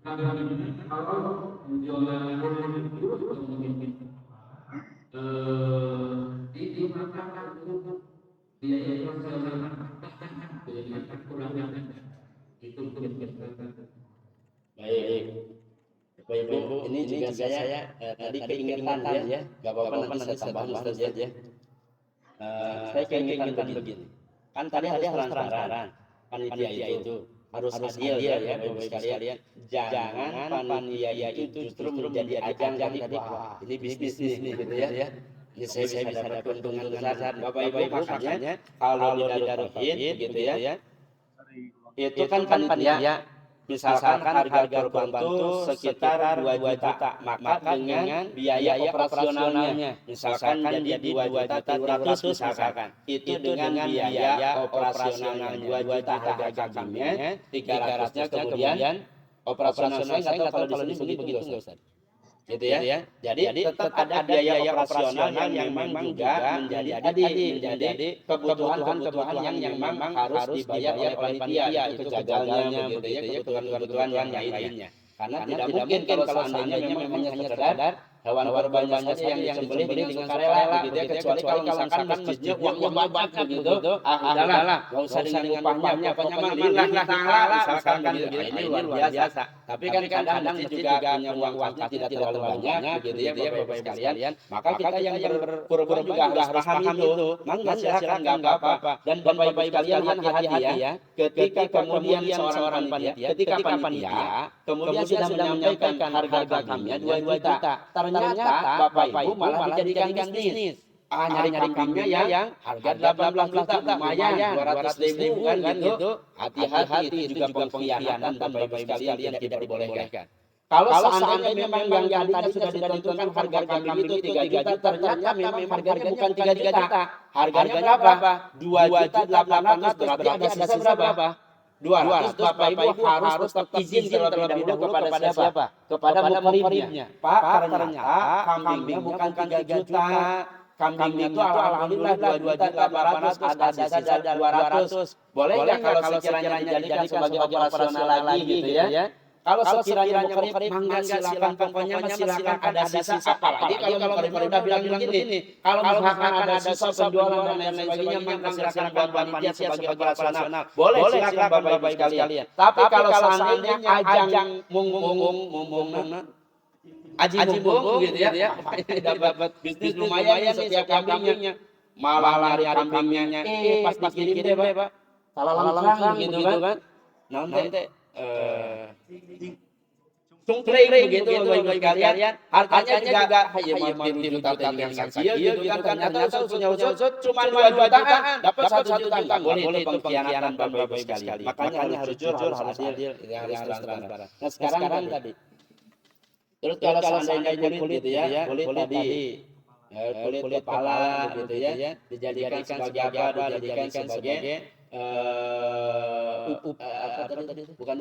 kalau jualan itu mungkin dimakan untuk biaya perjalanan kurang itu Baik. Bapak Ibu, ini juga saya tadi keingetan ya, nggak apa-apa nanti saya tambahin Ustaz ya. Saya keingetan begini. Kan tadi harus transparan. Panitia itu harus adil ya Bapak Ibu sekalian. Jangan panitia itu justru menjadi ajang dari wah ini bisnis nih gitu ya. Ini saya bisa dapat keuntungan besar. Bapak Ibu makanya kalau didaruhin gitu ya. Itu kan panitia. Misalkan harga korban itu sekitar 2 juta, maka dengan biaya operasionalnya misalkan jadi 2.300.000 misalkan, itu dengan biaya operasional 2 juta harga kambingnya, 300-nya kemudian operasional. Saya nggak tahu kalau di sini begitu nggak Ustaz? Gitu ya. Jadi tetap ada biaya operasional yang memang juga menjadi kebutuhan yang memang harus dibayar oleh panitia, itu jagalnya begitu ya, kebutuhan yang lainnya. Karena tidak mungkin kalau seandainya memang hanya sekedar hewan korbannya saja yang disembelih dengan sukarela begitu ya, kecuali kalau misalkan masjidnya uangnya banyak begitu, udahlah nggak usah dengan upahnya pokoknya lillah ta'ala misalkan begitu. Ini luar biasa. Tapi kan kadang masjid juga punya uang waktu tidak terlalu banyak begitu ya Bapak Ibu sekalian. Maka kita yang berkurban juga harus paham itu. Mangga silakan nggak apa-apa. Dan Bapak Ibu sekalian hati-hati ya. Ketika kemudian seorang panitia, ketika panitia kemudian sudah menyampaikan harga kambingnya 2 juta. Ternyata Bapak Ibu malah dijadikan bisnis. Nyari kambingnya yang harga 18 juta, lumayan 200.000 kan gitu. Hati-hati itu juga pengkhianatan Bapak Ibu sekalian tidak dibolehkan. Kalau seandainya memang yang tadi sudah ditentukan harga kambing itu 3 juta, ternyata memang harganya bukan 3 juta. Harganya berapa? 2.800.000, berarti ada sisa berapa? 200. Bapak Ibu harus tetap izin terlebih dahulu kepada siapa? Kepada muhrimnya. Pak, ternyata kambingnya bukan 3 juta. Kambingnya itu alhamdulillah 2.800.000, ada sisa 200. Boleh nggak kalau sekiranya dijadikan sebagai operasional lagi gitu ya? Kalau sekiranya muqarrib, mangga silakan, pokoknya silakan ada sisa. Apalagi kalau muqarribnya udah bilang begini, kalau misalkan ada sisa penjualan dan lain sebagainya, mangga silakan buat panitia sebagai operasional. Boleh silakan Bapak Ibu sekalian. Tapi kalau seandainya ajang mumpung aji mumpung gitu ya, dapat bisnis lumayan nih setiap kambingnya. Malah nyari kambingnya, pas dikirim deh Pak, salah langkah gitu kan. Nanti cungkring begitu Bapak Ibu sekalian, harganya juga ya mati juta yang saja gitu kan, ternyata punya usut cuma 2 jutaan dapat 1 juta. Enggak boleh itu pengkhianatan Bapak Ibu sekalian. Makanya harus jujur, harus adil, harus transparan. Nah sekarang tadi terus kalau seandainya kulit gitu ya, kulit tadi kulit kepala gitu ya, dijadikan sebagai apa? Dijadikan sebagai bukan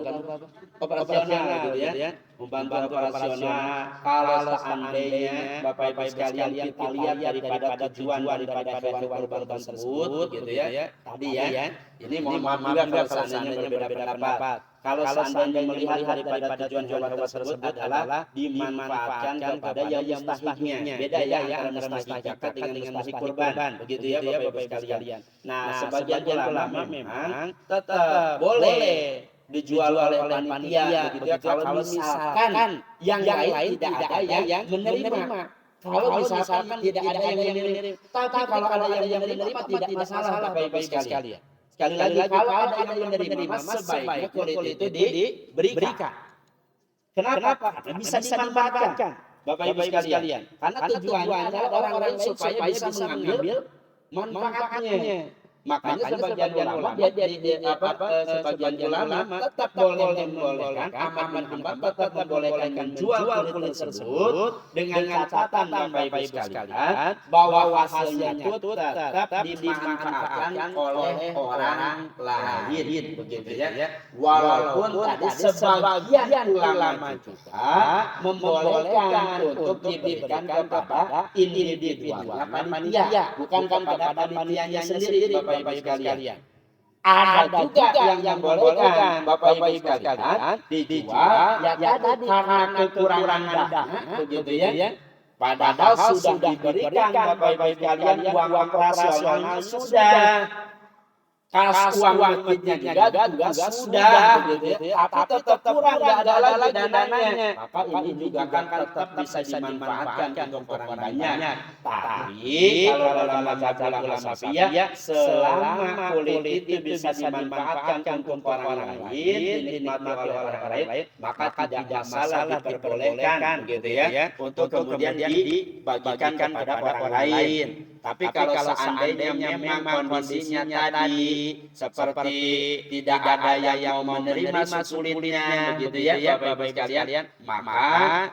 operasional gitu ya, membantu operasional. Kalau seandainya Bapak Ibu sekalian kita lihat daripada tujuan daripada hewan kurban tersebut gitu ya, tadi ya, ini mohon maaf juga kalau seandainya berbeda pendapat. Kalau seandainya melihat daripada tujuan hewan tersebut adalah dimanfaatkan kepada yang mustahiknya, beda ya antara mustahik zakat dengan mustahik kurban, begitu ya Bapak Ibu sekalian. Nah, sebagian ulama memang tetap boleh dijual oleh panitia begitu ya, kalau misalkan yang lain tidak ada yang menerima. Kalau misalkan tidak ada yang menerima, tapi kalau ada yang menerima tidak masalah Bapak Ibu sekalian. Sekali lagi kalau ada yang menerima sebaiknya kulit itu diberikan. Kenapa? Karena bisa dimanfaatkan Bapak Ibu sekalian. Karena tujuannya adalah orang lain supaya bisa mengambil manfaatnya. Makanya sebagian ulama sebagian ulama tetap boleh membolehkan, Ahmad bin Hanbal tetap membolehkan menjual kulit tersebut dengan catatan Bapak Ibu sekalian bahwa hasilnya itu tetap dimanfaatkan oleh orang lain, begitu ya. Walaupun tadi sebagian ulama juga membolehkan untuk diberikan kepada individualnya panitia, bukan kepada panitianya sendiri Bapak Ibu sekalian. Ada juga yang membolehkan Bapak Ibu sekalian dijual ya tadi karena kekurangan dana begitu ya. Padahal sudah diberikan Bapak Ibu sekalian uang operasional sudah, kas uang masjidnya juga sudah begitu ya. Tapi tetap kurang, nggak ada lagi dananya. Maka ini juga kan tetap bisa dimanfaatkan untuk orang banyak. Tapi kalau dalam mazhab ulama Syafi'iyah, selama kulit itu bisa dimanfaatkan untuk orang lain, dinikmati oleh orang lain, maka tidak masalah, diperbolehkan gitu ya, untuk kemudian dibagikan kepada orang lain. Tapi kalau seandainya memang kondisinya tadi seperti tidak ada yang mau menerima kulitnya begitu ya Bapak Ibu sekalian, maka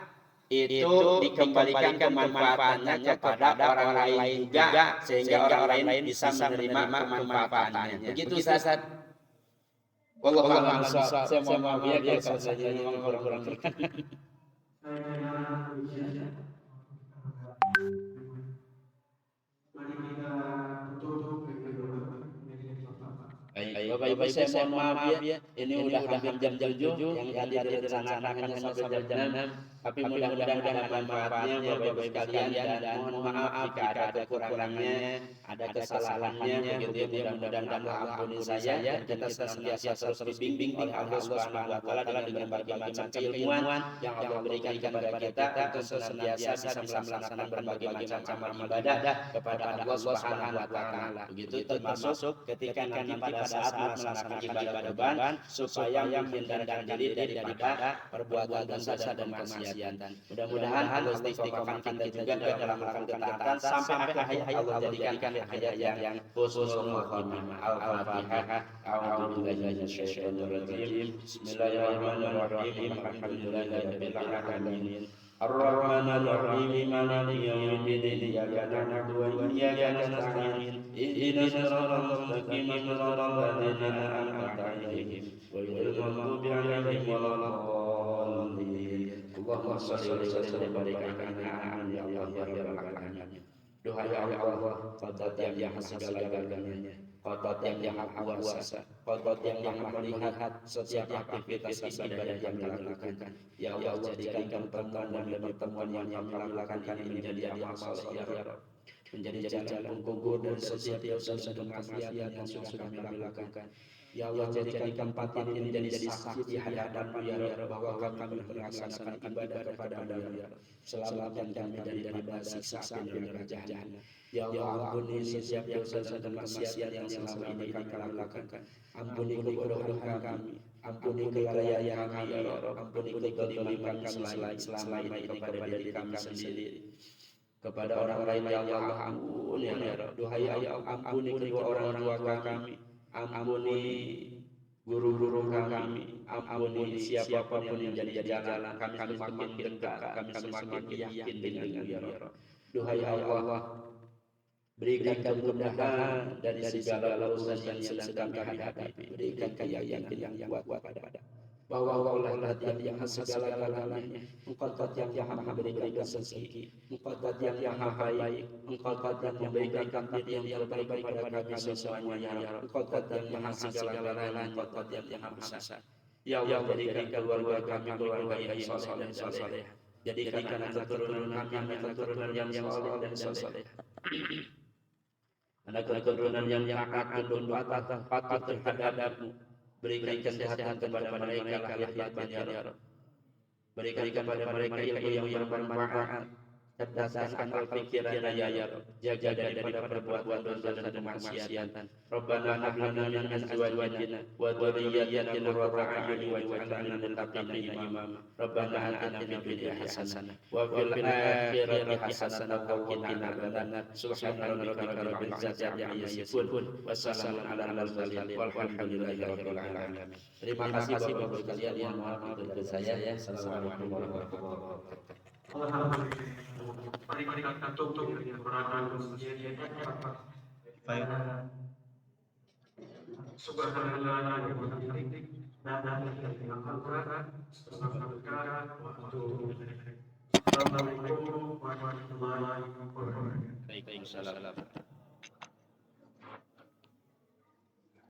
itu dikembalikan kemanfaatannya kepada orang lain juga, sehingga orang lain bisa menerima kemanfaatannya. Begitu Ustaz. Wallahu a'lam. Saya mohon maaf ya kalau saya ngomong kurang-kurang. Bapak Ibu saya mohon maaf ya, ini udah hampir jam 7 yang tadi direncanakan sampai jam 6, tapi mudah-mudahan ada manfaatnya Bapak Ibu sekalian, dan mohon maaf jika ada kekurangannya, ada kesalahannya begitu ya. Mudah-mudahan Allah ampuni saya, dan kita senantiasa terus dibimbing oleh Allah Subhanahu wa taala dengan berbagai macam keilmuan yang Allah berikan kepada kita untuk senantiasa bisa melaksanakan berbagai macam amal ibadah kepada Allah Subhanahu wa taala. Begitu termasuk ketika nanti pada saat melaksanakan ibadah kurban, supaya menghindarkan diri daripada perbuatan dosa dan kemaksiatan. Mudah-mudahan Allah istiqomah kita juga dalam melakukan ketaatan sampai akhir hayat Allah jadikan hayat yang husnul khotimah. Al-Fatihah. A'udzubillahi minasyaitonir rajim. Bismillahirrahmanirrahim. Alhamdulillahirabbil alamin. Ar-Rahmanir Rahim. Maliki yaumiddin. Iyyaka na'budu wa iyyaka nasta'in. Ihdinas siratal mustaqim. Siratal ladzina an'amta 'alaihim ghairil maghdubi 'alaihim waladdallin. Allahumma shalli wa sallim wa barik 'ala Muhammad ya Allah ya rabbal alamin. Duhai Allah, Qadrat yang maha segala-galanya, Qadrat yang maha kuasa, Qadrat yang maha melihat setiap aktivitas ibadah yang kami lakukan. Ya Allah, jadikan pertemuan demi pertemuan yang kami lakukan ini menjadi amal saleh ya Rabb, menjadi jalan penggugur dari setiap dosa dan maksiat yang sudah kami lakukan. Ya Allah, jadikan tempat ini menjadi saksi di hadapan-Mu ya Rabb, bahwa kami melaksanakan ibadah kepada-Mu ya Rabb. Selamatkan kami dari siksa api neraka jahanam. Ya Allah, ampuni setiap dosa dan maksiat yang selama ini kami lakukan. Ampuni kebodohan kami, ampuni kelalaian kami ya Rabb, ampuni kezaliman kami selama ini kepada diri kami sendiri, kepada orang lain. Ya Allah, ampuni ya Rabb. Duhai Allah, ampuni kedua orang tua kami, ampuni guru-guru kami, ampuni siapapun yang menjadi jalan kami semakin dekat, kami semakin yakin dengan-Mu ya Rabb. Duhai Allah, berikan kemudahan dari segala urusan yang sedang kami hadapi, berikan keyakinan yang kuat pada bahwa Allah Zat yang segala-galanya, Engkau Zat yang maha memberikan rezeki, Engkau Zat yang maha baik, Engkau Zat yang memberikan takdir yang terbaik kepada kami semuanya ya Rabb. Engkau Zat yang maha segala-galanya, Engkau Zat yang maha besar. Ya Allah, jadikan keluarga kami keluarga yang saleh dan saleh. Jadikan anak keturunan kami anak keturunan yang saleh dan saleh. Anak keturunan yang taat dan patuh terhadap-Mu. Berikan kesehatan kepada mereka lahir batin ya Rabb. Berikan kepada mereka ilmu yang bermanfaat, cerdaskan akal pikirannya ya Rabb. Jaga daripada perbuatan dosa dan kemaksiatan. Rabbana hab lana min azwajina wa dhurriyyatina qurrata a'yun waj'alna lil muttaqina imama. Rabbana atina fid dunya hasanah wa fil akhirati hasanah wa qina adzabannar. Subhana rabbika rabbil izzati amma yasifun wa salamun alal mursalin walhamdulillahi rabbil alamin. Terima kasih Bapak-Ibu sekalian, yang maaf itu saya ya. Assalamualaikum warahmatullahi wabarakatuh. Alhamdulillah. Mari kita tutup dengan beragam masjid. Baik. Subhanallah wa bihamdihi. Assalamualaikum warahmatullahi wabarakatuh. Waalaikumsalam.